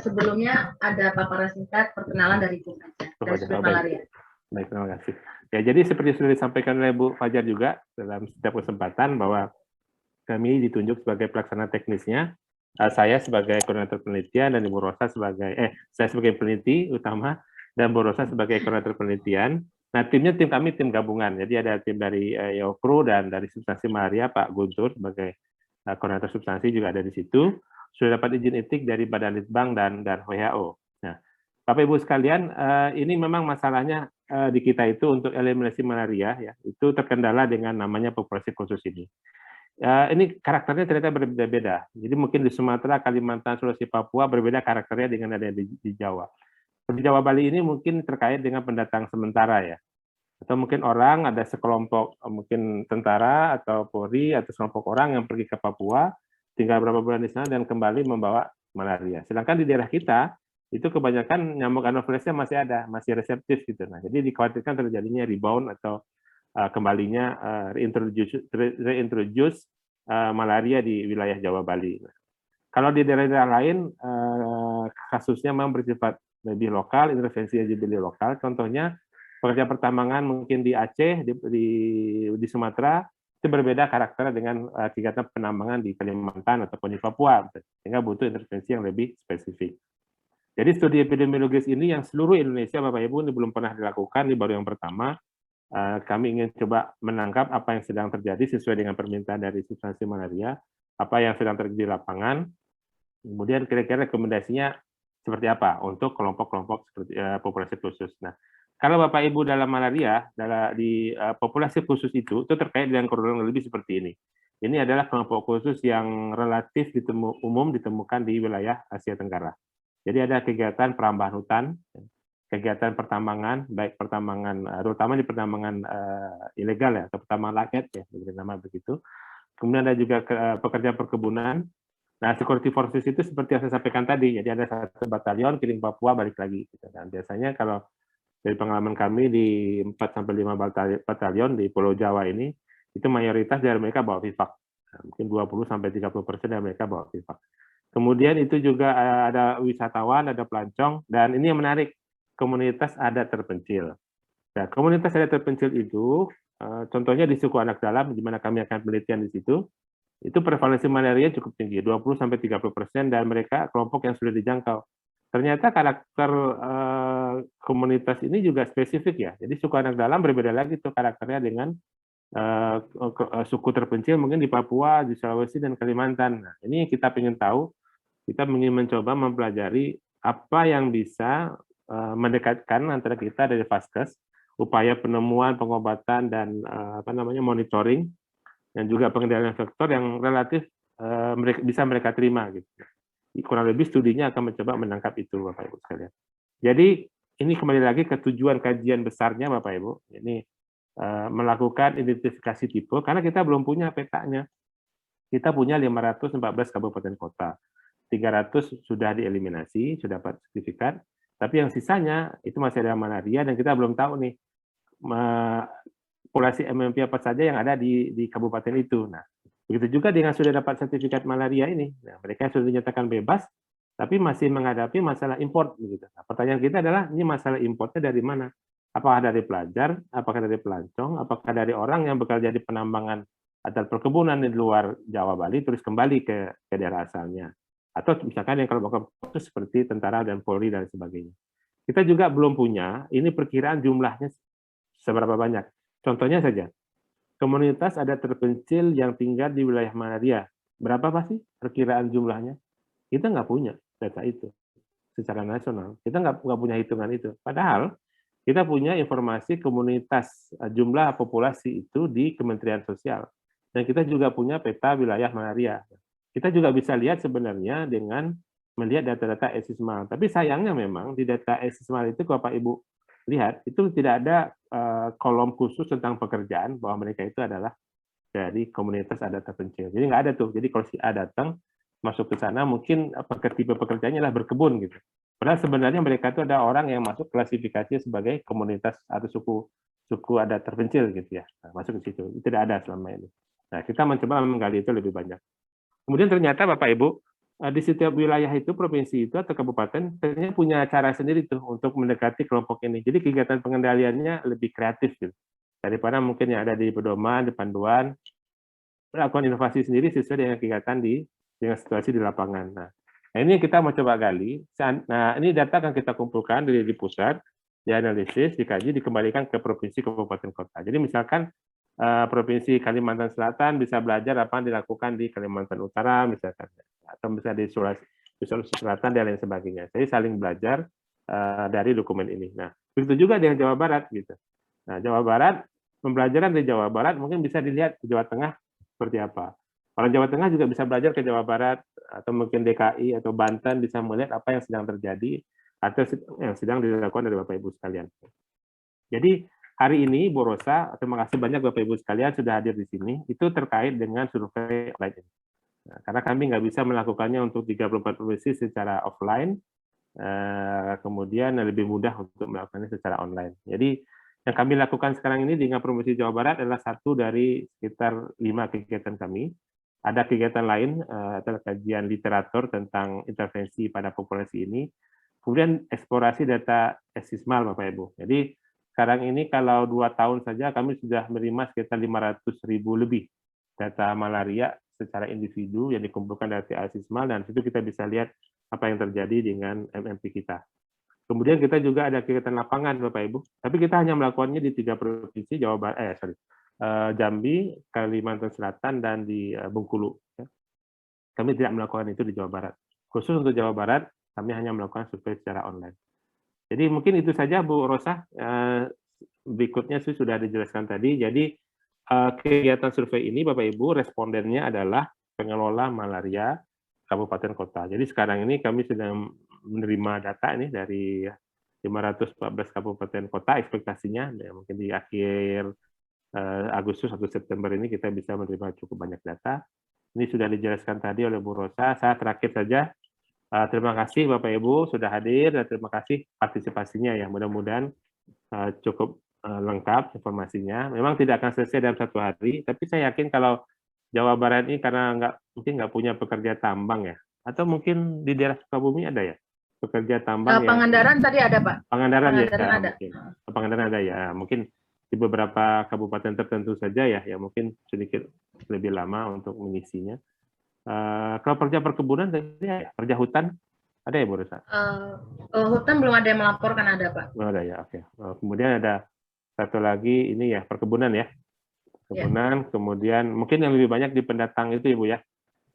sebelumnya ada paparan singkat perkenalan dari Bu Fajar, dari survei malaria. Baik, terima kasih. Ya, jadi seperti sudah disampaikan oleh Bu Fajar juga dalam setiap kesempatan bahwa kami ditunjuk sebagai pelaksana teknisnya, saya sebagai koordinator penelitian dan Ibu Rosa saya sebagai peneliti utama dan Bu Rosa sebagai koordinator penelitian. Nah, tim kami tim gabungan. Jadi ada tim dari Yokru dan dari substansi malaria Pak Guntur sebagai koordinator substansi juga ada di situ. Sudah dapat izin etik dari Badan Litbang dan WHO. Nah, Bapak Ibu sekalian, ini memang masalahnya di kita itu untuk eliminasi malaria ya, itu terkendala dengan namanya populasi khusus ini. Ini karakternya ternyata berbeda-beda. Jadi mungkin di Sumatera, Kalimantan, Sulawesi, Papua berbeda karakternya dengan ada di Jawa. Di Jawa Bali ini mungkin terkait dengan pendatang sementara ya. Atau mungkin orang ada sekelompok mungkin tentara atau Polri atau sekelompok orang yang pergi ke Papua, tinggal beberapa bulan di sana dan kembali membawa malaria. Sedangkan di daerah kita itu kebanyakan nyamuk anopheles-nya masih ada, masih reseptif gitu. Nah, jadi dikhawatirkan terjadinya rebound atau kembalinya reintroduce malaria di wilayah Jawa Bali. Kalau di daerah-daerah lain kasusnya memang bersifat lebih lokal, intervensinya jadi lebih lokal. Contohnya pekerja pertambangan mungkin di Aceh, di Sumatera itu berbeda karakternya dengan kegiatan penambangan di Kalimantan ataupun di Papua, sehingga butuh intervensi yang lebih spesifik. Jadi studi epidemiologis ini yang seluruh Indonesia, Bapak Ibu, ini belum pernah dilakukan, ini baru yang pertama. Kami ingin coba menangkap apa yang sedang terjadi sesuai dengan permintaan dari substansi malaria, apa yang sedang terjadi di lapangan, kemudian kira-kira rekomendasinya seperti apa untuk kelompok-kelompok seperti populasi khusus. Nah, kalau Bapak Ibu dalam malaria, di populasi khusus itu terkait dengan kurang lebih seperti ini. Ini adalah kelompok khusus yang relatif umum ditemukan di wilayah Asia Tenggara. Jadi ada kegiatan perambahan hutan, kegiatan pertambangan, baik pertambangan, terutama di pertambangan ilegal ya, atau pertambangan rakyat ya, nama begitu. Kemudian ada juga pekerja perkebunan. Nah, security forces itu seperti yang saya sampaikan tadi, jadi ada satu batalion kirim Papua balik lagi. Dan biasanya kalau dari pengalaman kami di 4-5 batalion di Pulau Jawa ini, itu mayoritas dari mereka bawa VIVAK. Mungkin 20-30% dari mereka bawa VIVAK. Kemudian itu juga ada wisatawan, ada pelancong, dan ini yang menarik, komunitas adat terpencil. Nah, komunitas adat terpencil itu, contohnya di suku anak dalam, di mana kami akan penelitian di situ, itu prevalensi malaria cukup tinggi, 20-30%, dan mereka kelompok yang sudah dijangkau. Ternyata karakter komunitas ini juga spesifik ya, jadi suku anak dalam berbeda lagi tuh karakternya dengan suku terpencil mungkin di Papua, di Sulawesi, dan Kalimantan. Nah, ini kita ingin tahu, kita ingin mencoba mempelajari apa yang bisa mendekatkan antara kita dari Vaskes, upaya penemuan, pengobatan, dan monitoring, dan juga pengendalian faktor yang relatif bisa mereka terima. Gitu. Kurang lebih studinya akan mencoba menangkap itu, Bapak Ibu sekalian. Jadi ini kembali lagi ke tujuan kajian besarnya, Bapak Ibu. Ini melakukan identifikasi tipe, karena kita belum punya petanya. Kita punya 514 kabupaten kota. 300 sudah dieliminasi, sudah dapat sertifikat, tapi yang sisanya itu masih ada malaria dan kita belum tahu nih populasi MMP apa saja yang ada di kabupaten itu. Nah, begitu juga dengan sudah dapat sertifikat malaria ini, nah, mereka sudah dinyatakan bebas, tapi masih menghadapi masalah import. Begitu. Nah, pertanyaan kita adalah ini masalah importnya dari mana? Apakah dari pelajar, apakah dari pelancong, apakah dari orang yang bekerja di penambangan atau perkebunan di luar Jawa Bali terus kembali ke daerah asalnya? Atau misalkan yang kelompok khusus seperti tentara dan Polri dan sebagainya. Kita juga belum punya, ini perkiraan jumlahnya seberapa banyak. Contohnya saja, komunitas adat terpencil yang tinggal di wilayah malaria, berapa pasti perkiraan jumlahnya? Kita nggak punya data itu secara nasional. Kita nggak punya hitungan itu. Padahal kita punya informasi komunitas jumlah populasi itu di Kementerian Sosial. Dan kita juga punya peta wilayah malaria. Kita juga bisa lihat sebenarnya dengan melihat data-data ESISMAL. Tapi sayangnya memang di data ESISMAL itu, kalau Bapak Ibu lihat, itu tidak ada kolom khusus tentang pekerjaan bahwa mereka itu adalah dari komunitas adat terpencil. Jadi nggak ada tuh. Jadi kalau si A datang, masuk ke sana, mungkin tipe pekerjaannya adalah berkebun gitu. Padahal sebenarnya mereka itu ada orang yang masuk klasifikasi sebagai komunitas atau suku adat terpencil gitu ya. Nah, masuk ke situ. Itu tidak ada selama ini. Nah, kita mencoba menggali itu lebih banyak. Kemudian ternyata Bapak Ibu, di setiap wilayah itu, provinsi itu atau kabupaten, ternyata punya cara sendiri tuh untuk mendekati kelompok ini. Jadi kegiatan pengendaliannya lebih kreatif gitu. Daripada mungkin yang ada di pedoman, di panduan, melakukan inovasi sendiri sesuai dengan kegiatan dengan situasi di lapangan. Nah, ini kita mau coba gali. Nah, ini data akan kita kumpulkan di pusat, dianalisis, dikaji, dikembalikan ke provinsi, kabupaten, kota. Jadi misalkan Provinsi Kalimantan Selatan bisa belajar apa yang dilakukan di Kalimantan Utara misalkan, atau bisa di Sulawesi Selatan dan lain sebagainya. Jadi saling belajar dari dokumen ini. Nah, begitu juga dengan Jawa Barat gitu. Nah, Jawa Barat, pembelajaran di Jawa Barat mungkin bisa dilihat di Jawa Tengah seperti apa. Orang Jawa Tengah juga bisa belajar ke Jawa Barat, atau mungkin DKI atau Banten bisa melihat apa yang sedang terjadi atau yang sedang dilakukan oleh Bapak Ibu sekalian. Jadi hari ini, Bu Rosa, terima kasih banyak Bapak Ibu sekalian sudah hadir di sini, itu terkait dengan survei online. Nah, karena kami nggak bisa melakukannya untuk 34 provinsi secara offline, kemudian lebih mudah untuk melakukannya secara online. Jadi yang kami lakukan sekarang ini dengan Promosi Jawa Barat adalah satu dari sekitar 5 kegiatan kami. Ada kegiatan lain adalah kajian literatur tentang intervensi pada populasi ini. Kemudian eksplorasi data SISMAL, Bapak Ibu. Jadi sekarang ini kalau 2 tahun saja kami sudah menerima sekitar 500.000 lebih data malaria secara individu yang dikumpulkan dari SISMAL, dan situ kita bisa lihat apa yang terjadi dengan MMP kita. Kemudian kita juga ada kegiatan lapangan, Bapak Ibu. Tapi kita hanya melakukannya di 3 provinsi, Jambi, Kalimantan Selatan, dan di Bengkulu. Kami tidak melakukan itu di Jawa Barat. Khusus untuk Jawa Barat, kami hanya melakukan survei secara online. Jadi mungkin itu saja, Bu Rosa. Berikutnya sudah dijelaskan tadi. Jadi kegiatan survei ini, Bapak Ibu, respondennya adalah pengelola malaria kabupaten kota. Jadi sekarang ini kami sedang menerima data ini dari 514 kabupaten kota, ekspektasinya mungkin di akhir Agustus atau September ini kita bisa menerima cukup banyak data. Ini sudah dijelaskan tadi oleh Bu Rosa. Saya terakhir saja, terima kasih Bapak Ibu sudah hadir, dan terima kasih partisipasinya ya. Mudah-mudahan cukup lengkap informasinya. Memang tidak akan selesai dalam 1 hari, tapi saya yakin kalau Jawa Barat ini karena mungkin nggak punya pekerja tambang ya, atau mungkin di daerah Sukabumi ada ya pekerja tambang. Pangandaran tadi ada, Pak. Pangandaran ya, ada. Mungkin. Pangandaran ada ya, mungkin di beberapa kabupaten tertentu saja ya, mungkin sedikit lebih lama untuk mengisinya. Kalau pekerja perkebunan tadi ya, pekerja hutan ada ya, Bu Rosa? Hutan belum ada yang melaporkan, ada Pak. Belum ada ya, oke. Kemudian ada satu lagi ini ya, perkebunan ya. Perkebunan, kemudian mungkin yang lebih banyak di pendatang itu, Ibu ya.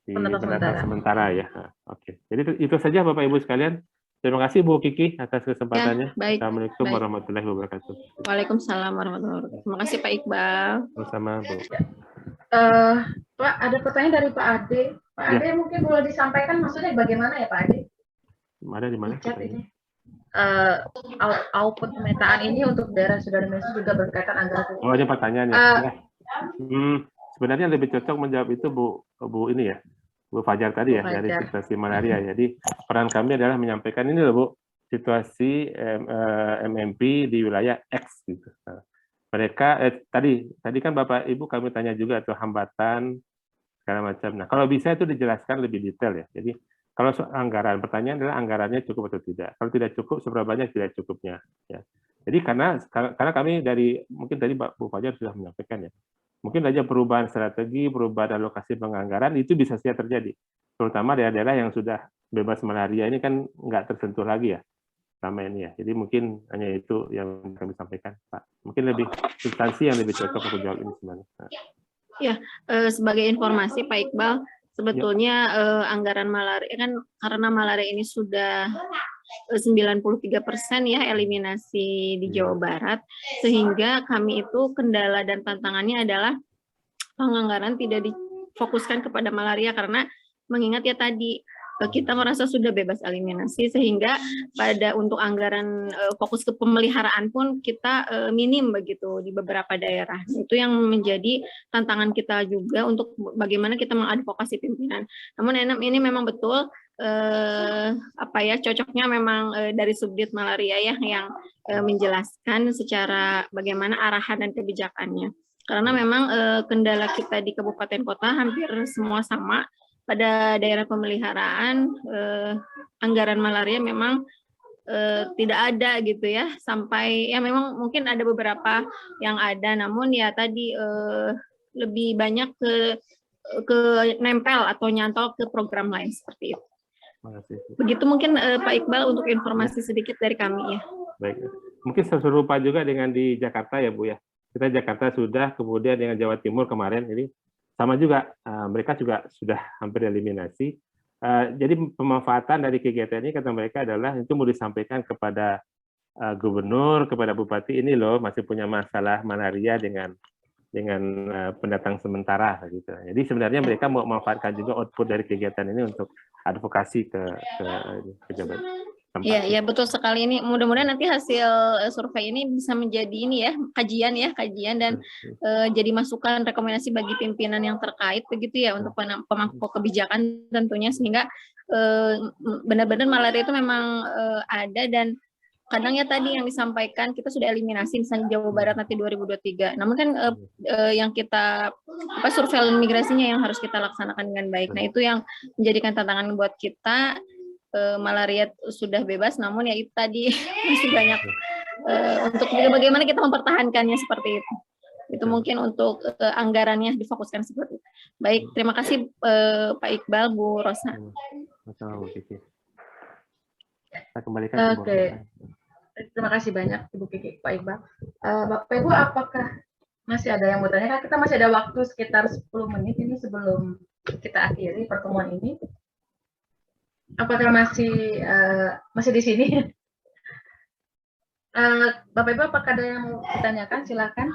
Di pendatang sementara ya. Oke. Jadi itu saja Bapak Ibu sekalian. Terima kasih Bu Kiki atas kesempatannya. Ya, baik. Assalamualaikum warahmatullahi wabarakatuh. Waalaikumsalam warahmatullahi wabarakatuh. Terima kasih Pak Iqbal. Sama-sama Bu. Pak, ada pertanyaan dari Pak Ade. Pak Ade mungkin boleh disampaikan maksudnya bagaimana ya Pak Ade? Ada di mana? Chat ini. Output pemetaan ini untuk daerah Saudara Messi juga berkaitan antara. Oh, ada pertanyaannya. Sebenarnya lebih cocok menjawab itu Bu ini ya. Bu Fajar tadi ya, dari situasi malaria. Jadi peran kami adalah menyampaikan ini loh Bu, situasi MMP di wilayah X gitu. Mereka tadi kan Bapak Ibu kami tanya juga tuh hambatan segala macam. Nah, kalau bisa itu dijelaskan lebih detail ya. Jadi kalau anggaran, pertanyaan adalah anggarannya cukup atau tidak. Kalau tidak cukup, seberapa banyak tidak cukupnya ya. Jadi karena kami mungkin tadi Bu Fajar sudah menyampaikan ya. Mungkin saja perubahan strategi, perubahan alokasi penganggaran itu bisa saja terjadi. Terutama daerah-daerah yang sudah bebas malaria ini kan nggak tersentuh lagi ya selama ini ya. Jadi mungkin hanya itu yang kami sampaikan, Pak. Mungkin lebih substansi yang lebih cocok untuk jawab ini sebenarnya. Ya, sebagai informasi Pak Iqbal, sebetulnya anggaran malaria kan karena malaria ini sudah 93% ya eliminasi di Jawa Barat, sehingga kami itu kendala dan tantangannya adalah penganggaran tidak difokuskan kepada malaria karena mengingat ya tadi kita merasa sudah bebas eliminasi, sehingga untuk anggaran fokus ke pemeliharaan pun kita minim begitu di beberapa daerah. Itu yang menjadi tantangan kita juga untuk bagaimana kita mengadvokasi pimpinan. Namun ini memang betul cocoknya memang dari Subdit Malaria ya yang menjelaskan secara bagaimana arahan dan kebijakannya. Karena memang kendala kita di kabupaten kota hampir semua sama. Pada daerah pemeliharaan anggaran malaria memang tidak ada gitu ya, sampai ya memang mungkin ada beberapa yang ada, namun ya tadi lebih banyak ke nempel atau nyantol ke program lain seperti itu. Begitu mungkin Pak Iqbal untuk informasi sedikit dari kami ya. Baik, mungkin serupa juga dengan di Jakarta ya Bu ya. Kita Jakarta sudah, kemudian dengan Jawa Timur kemarin, jadi sama juga, mereka juga sudah hampir eliminasi. Jadi pemanfaatan dari kegiatan ini kata mereka adalah itu mau disampaikan kepada gubernur, kepada bupati, ini loh masih punya masalah malaria dengan pendatang sementara gitu. Jadi sebenarnya mereka mau memanfaatkan juga output dari kegiatan ini untuk advokasi ke pejabat. Iya, betul sekali ini. Mudah-mudahan nanti hasil survei ini bisa menjadi ini ya, kajian dan jadi masukan rekomendasi bagi pimpinan yang terkait begitu ya untuk pemangku kebijakan tentunya, sehingga benar-benar malaria itu memang ada, dan kadang ya tadi yang disampaikan kita sudah eliminasi misalnya Jawa Barat nanti 2023. Namun kan yang kita surveillance migrasinya yang harus kita laksanakan dengan baik. Nah, itu yang menjadikan tantangan buat kita. Malaria sudah bebas, namun ya itu tadi masih banyak untuk bagaimana kita mempertahankannya seperti itu. Itu mungkin untuk anggarannya difokuskan seperti itu. Baik, terima kasih Pak Iqbal, Bu Rosa. Saya kembalikan ke Bu Rosa. Terima kasih banyak Ibu Kiki, Pak Iqbal. Bapak Ibu, apakah masih ada yang mau tanya? Kan kita masih ada waktu sekitar 10 menit ini sebelum kita akhiri pertemuan ini. Apakah masih di sini? Bapak Ibu, apakah ada yang mau ditanyakan? Silakan.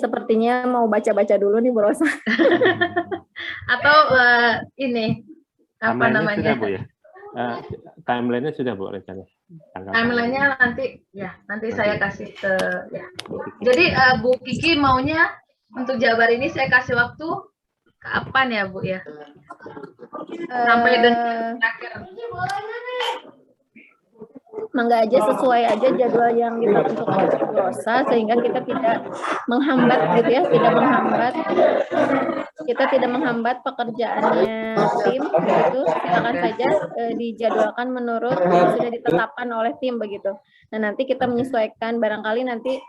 Sepertinya mau baca-baca dulu nih Bu Rosa. Atau ini apa namanya? Sudah, Bu, ya? Timeline-nya sudah, Bu, rencana. Timeline-nya nanti saya kasih ke ya. Jadi Bu Kiki maunya untuk Jabar ini saya kasih waktu kapan ya, Bu ya? Sampai dengan terakhir. Mangga aja, sesuai aja jadwal yang kita tentukan Bu Rosa, sehingga kita tidak menghambat gitu ya, kita tidak menghambat pekerjaannya tim begitu. Silakan saja dijadwalkan menurut yang sudah ditetapkan oleh tim begitu. Nah, nanti kita menyesuaikan, barangkali nanti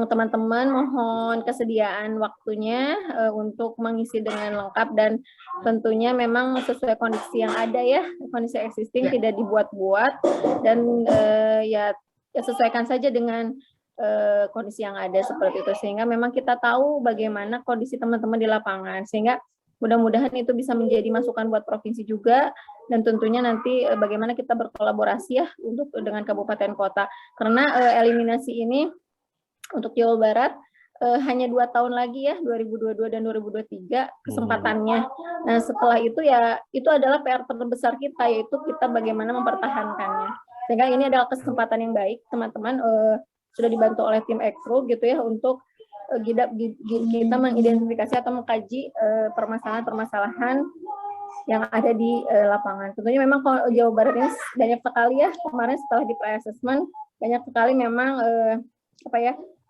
teman-teman mohon kesediaan waktunya untuk mengisi dengan lengkap, dan tentunya memang sesuai kondisi yang ada ya, kondisi existing, tidak dibuat-buat, dan ya sesuaikan saja dengan kondisi yang ada seperti itu, sehingga memang kita tahu bagaimana kondisi teman-teman di lapangan, sehingga mudah-mudahan itu bisa menjadi masukan buat provinsi juga, dan tentunya nanti bagaimana kita berkolaborasi ya untuk dengan kabupaten kota, karena eliminasi ini untuk Jawa Barat hanya 2 tahun lagi ya, 2022 dan 2023 kesempatannya. Nah, setelah itu ya itu adalah PR terbesar kita, yaitu kita bagaimana mempertahankannya. Sehingga ini adalah kesempatan yang baik, teman-teman sudah dibantu oleh tim Ekru gitu ya, untuk kita mengidentifikasi atau mengkaji permasalahan-permasalahan yang ada di lapangan. Tentunya memang Jawa Barat ini banyak sekali ya, kemarin setelah di pre-assessment banyak sekali memang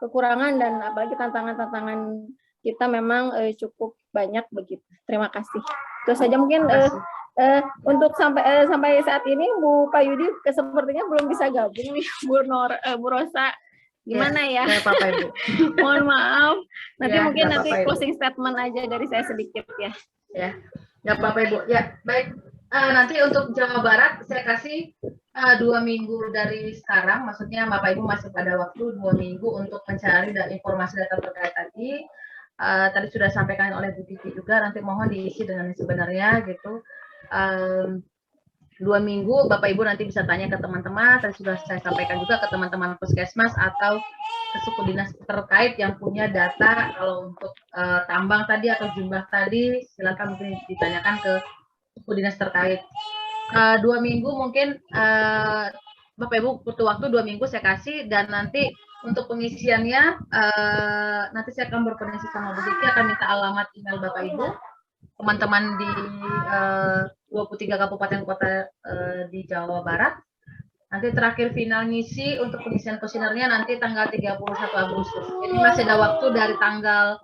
kekurangan, dan apalagi tantangan-tantangan kita memang cukup banyak begitu. Terima kasih. Itu saja mungkin untuk sampai saat ini Bu Payudi sepertinya belum bisa gabung nih, Bu Rosa. Gimana ya? Bapak Ibu. Mohon maaf. Nanti mungkin nanti Bapak, closing statement aja dari saya sedikit ya. Ya Bapak Ibu. Ya, baik. Nanti untuk Jawa Barat saya kasih 2 minggu dari sekarang, maksudnya Bapak Ibu masih pada waktu 2 minggu untuk mencari informasi data terkait tadi. Tadi sudah disampaikan oleh Bu Kiki juga, nanti mohon diisi dengan sebenarnya gitu. 2 minggu Bapak Ibu nanti bisa tanya ke teman-teman, tadi sudah saya sampaikan juga ke teman-teman puskesmas atau ke suku dinas terkait yang punya data. Kalau untuk tambang tadi atau jumlah tadi silakan mungkin ditanyakan ke suku dinas terkait. 2 minggu mungkin Bapak Ibu butuh waktu 2 minggu saya kasih, dan nanti untuk pengisiannya nanti saya akan berkoordinasi sama Bu Kiki, akan minta alamat email Bapak Ibu, teman-teman di 23 kabupaten kota di Jawa Barat. Nanti terakhir final ngisi untuk pengisian kuesionernya nanti tanggal 31 Agustus. Jadi masih ada waktu dari tanggal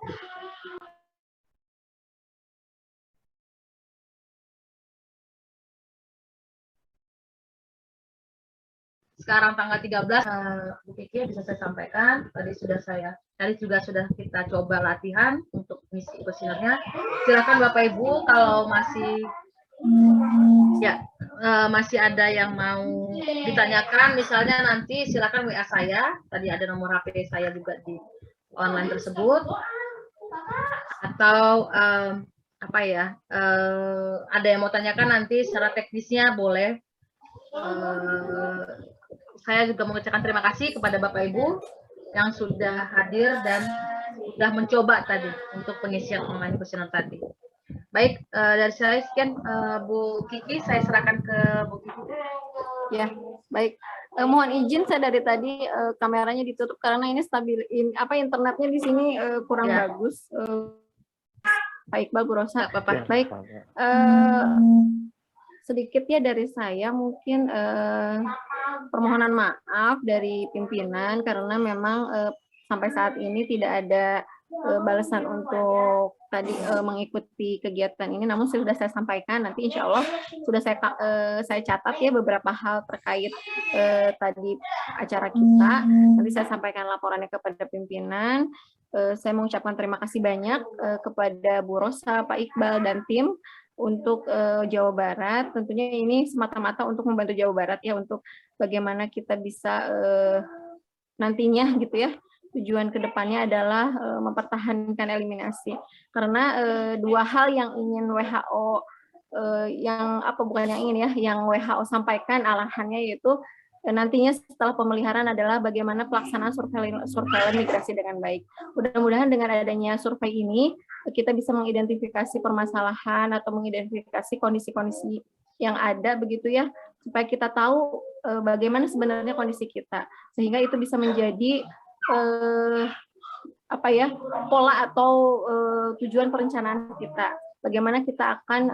sekarang tanggal 13, Bu Kiki bisa saya sampaikan, tadi juga sudah kita coba latihan untuk misi kuesionernya. Silakan Bapak Ibu kalau masih ada yang mau ditanyakan, misalnya nanti silakan WA saya, tadi ada nomor HP saya juga di online tersebut, atau ada yang mau tanyakan nanti secara teknisnya boleh. Saya juga mengucapkan terima kasih kepada Bapak Ibu yang sudah hadir dan sudah mencoba tadi untuk pengisian online kuesioner tadi. Baik, dari saya sekian, Bu Kiki, saya serahkan ke Bu Kiki. Ya, baik. Mohon izin saya dari tadi kameranya ditutup karena ini internetnya di sini kurang bagus. Pak Iqbal, Bu Rosa. Nggak apa-apa. Baik, sedikit ya dari saya mungkin permohonan maaf dari pimpinan karena memang sampai saat ini tidak ada balasan untuk tadi mengikuti kegiatan ini, namun sudah saya sampaikan, nanti insya Allah sudah saya catat ya beberapa hal terkait tadi acara kita, nanti saya sampaikan laporannya kepada pimpinan. Saya mengucapkan terima kasih banyak kepada Bu Rosa, Pak Iqbal, dan tim untuk Jawa Barat. Tentunya ini semata-mata untuk membantu Jawa Barat ya, untuk bagaimana kita bisa nantinya gitu ya, tujuan kedepannya adalah mempertahankan eliminasi. Karena dua hal yang ingin WHO yang apa bukan yang ingin ya, yang WHO sampaikan arahannya yaitu nantinya setelah pemeliharaan adalah bagaimana pelaksanaan surveillance migrasi dengan baik. Mudah-mudahan dengan adanya survei ini kita bisa mengidentifikasi permasalahan atau mengidentifikasi kondisi-kondisi yang ada begitu ya, supaya kita tahu bagaimana sebenarnya kondisi kita, sehingga itu bisa menjadi apa ya, pola atau tujuan perencanaan kita. Bagaimana kita akan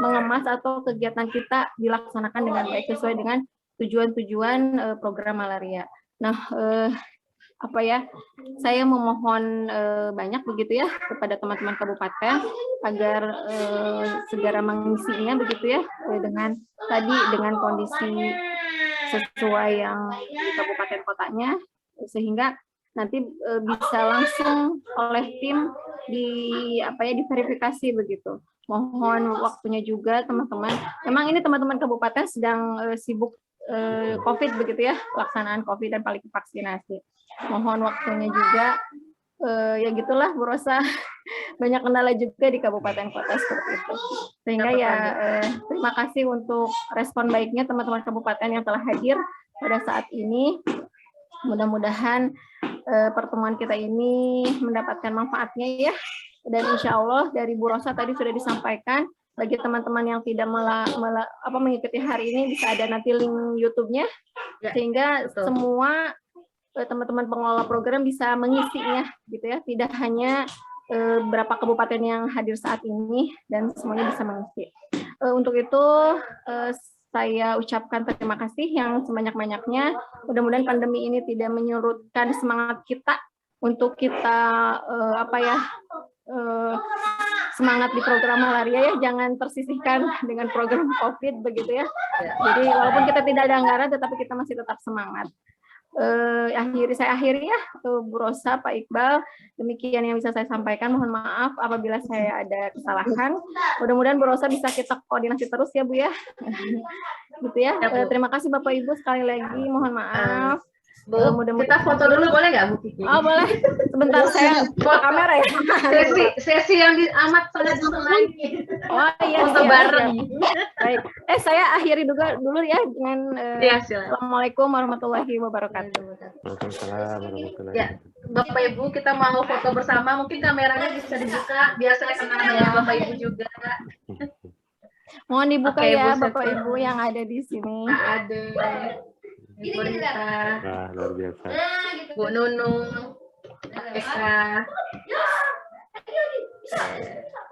mengemas atau kegiatan kita dilaksanakan dengan baik sesuai dengan tujuan-tujuan program malaria. Nah, saya memohon banyak begitu ya kepada teman-teman kabupaten agar segera mengisinya begitu ya, dengan kondisi sesuai yang di kabupaten kotanya, sehingga nanti bisa langsung oleh tim diverifikasi begitu. Mohon waktunya juga teman-teman. Memang ini teman-teman kabupaten sedang sibuk COVID begitu ya, pelaksanaan COVID dan paling vaksinasi. Mohon waktunya juga. Ya gitulah Bu Rosa, banyak kendala juga di kabupaten kota seperti itu. Sehingga ya terima kasih untuk respon baiknya teman-teman kabupaten yang telah hadir pada saat ini. Mudah-mudahan pertemuan kita ini mendapatkan manfaatnya ya. Dan insya Allah dari Bu Rosa tadi sudah disampaikan, bagi teman-teman yang tidak mengikuti hari ini bisa ada nanti link YouTube-nya, sehingga semua teman-teman pengelola program bisa mengisinya gitu ya, tidak hanya berapa kabupaten yang hadir saat ini dan semuanya bisa mengisi. Untuk itu saya ucapkan terima kasih yang sebanyak-banyaknya. Mudah-mudahan pandemi ini tidak menyurutkan semangat kita untuk kita semangat di program malaria ya, jangan tersisihkan dengan program COVID begitu ya. Jadi walaupun kita tidak ada anggaran tetapi kita masih tetap semangat. Saya akhiri ya, Bu Rosa, Pak Iqbal, demikian yang bisa saya sampaikan. Mohon maaf apabila saya ada kesalahan. Mudah-mudahan Bu Rosa bisa kita koordinasi terus ya Bu ya. Gitu ya. Terima kasih Bapak Ibu sekali lagi, mohon maaf. Bu, kita foto dulu boleh nggak Bu Kiki? Oh boleh, sebentar saya buka kamera ya. Sesi yang amat sangat disenangi. Oh iya, foto bareng. Baik, saya akhiri dulu ya dengan Assalamualaikum warahmatullahi wabarakatuh. Waalaikumsalam warahmatullahi Ya, Bapak Ibu kita mau foto bersama, mungkin kameranya bisa dibuka, biar saya kenal ya Bapak Ibu juga. Mohon dibuka ya Bapak Ibu yang ada di sini. Ada. Ibu Rita, luar biasa. Bu Nunung, Eka,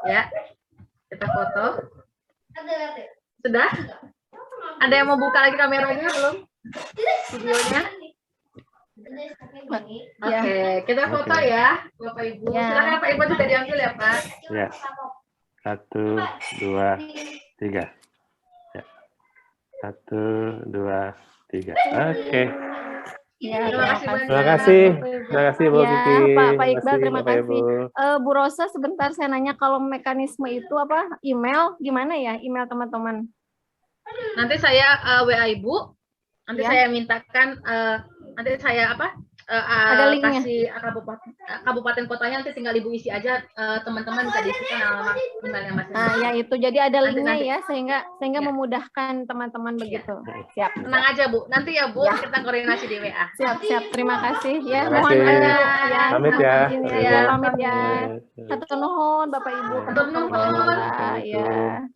ya, kita foto. Sudah? Ada yang mau buka lagi kameranya belum? Videonya? Oke, kita foto ya, Bapak Ibu. Silakan Pak Ibu juga diambil ya Pak. Ya. 1, 2, 3. Ya. 1, 2, 3. Oke. Ya, terima kasih Bu Kiki. Pak Iqbal, terima kasih. Bu Rosa, sebentar saya nanya, kalau mekanisme itu apa? Email gimana ya? Email teman-teman. Nanti saya WA Ibu. Nanti saya mintakan nanti saya ada linknya. kasih kabupaten kotanya, nanti tinggal Ibu isi aja, teman-teman bisa diisikan alamat emailnya masing-masing. Nah, ya itu. Jadi ada linknya nanti. Ya, sehingga memudahkan teman-teman begitu. Siap. Tenang aja Bu, nanti ya Bu, kita koordinasi di WA. Siap. Terima kasih ya. Terima kasih. Pamit ya. Pamit ya. Hatur nuhun Bapak Ibu. Hatur nuhun. Ya.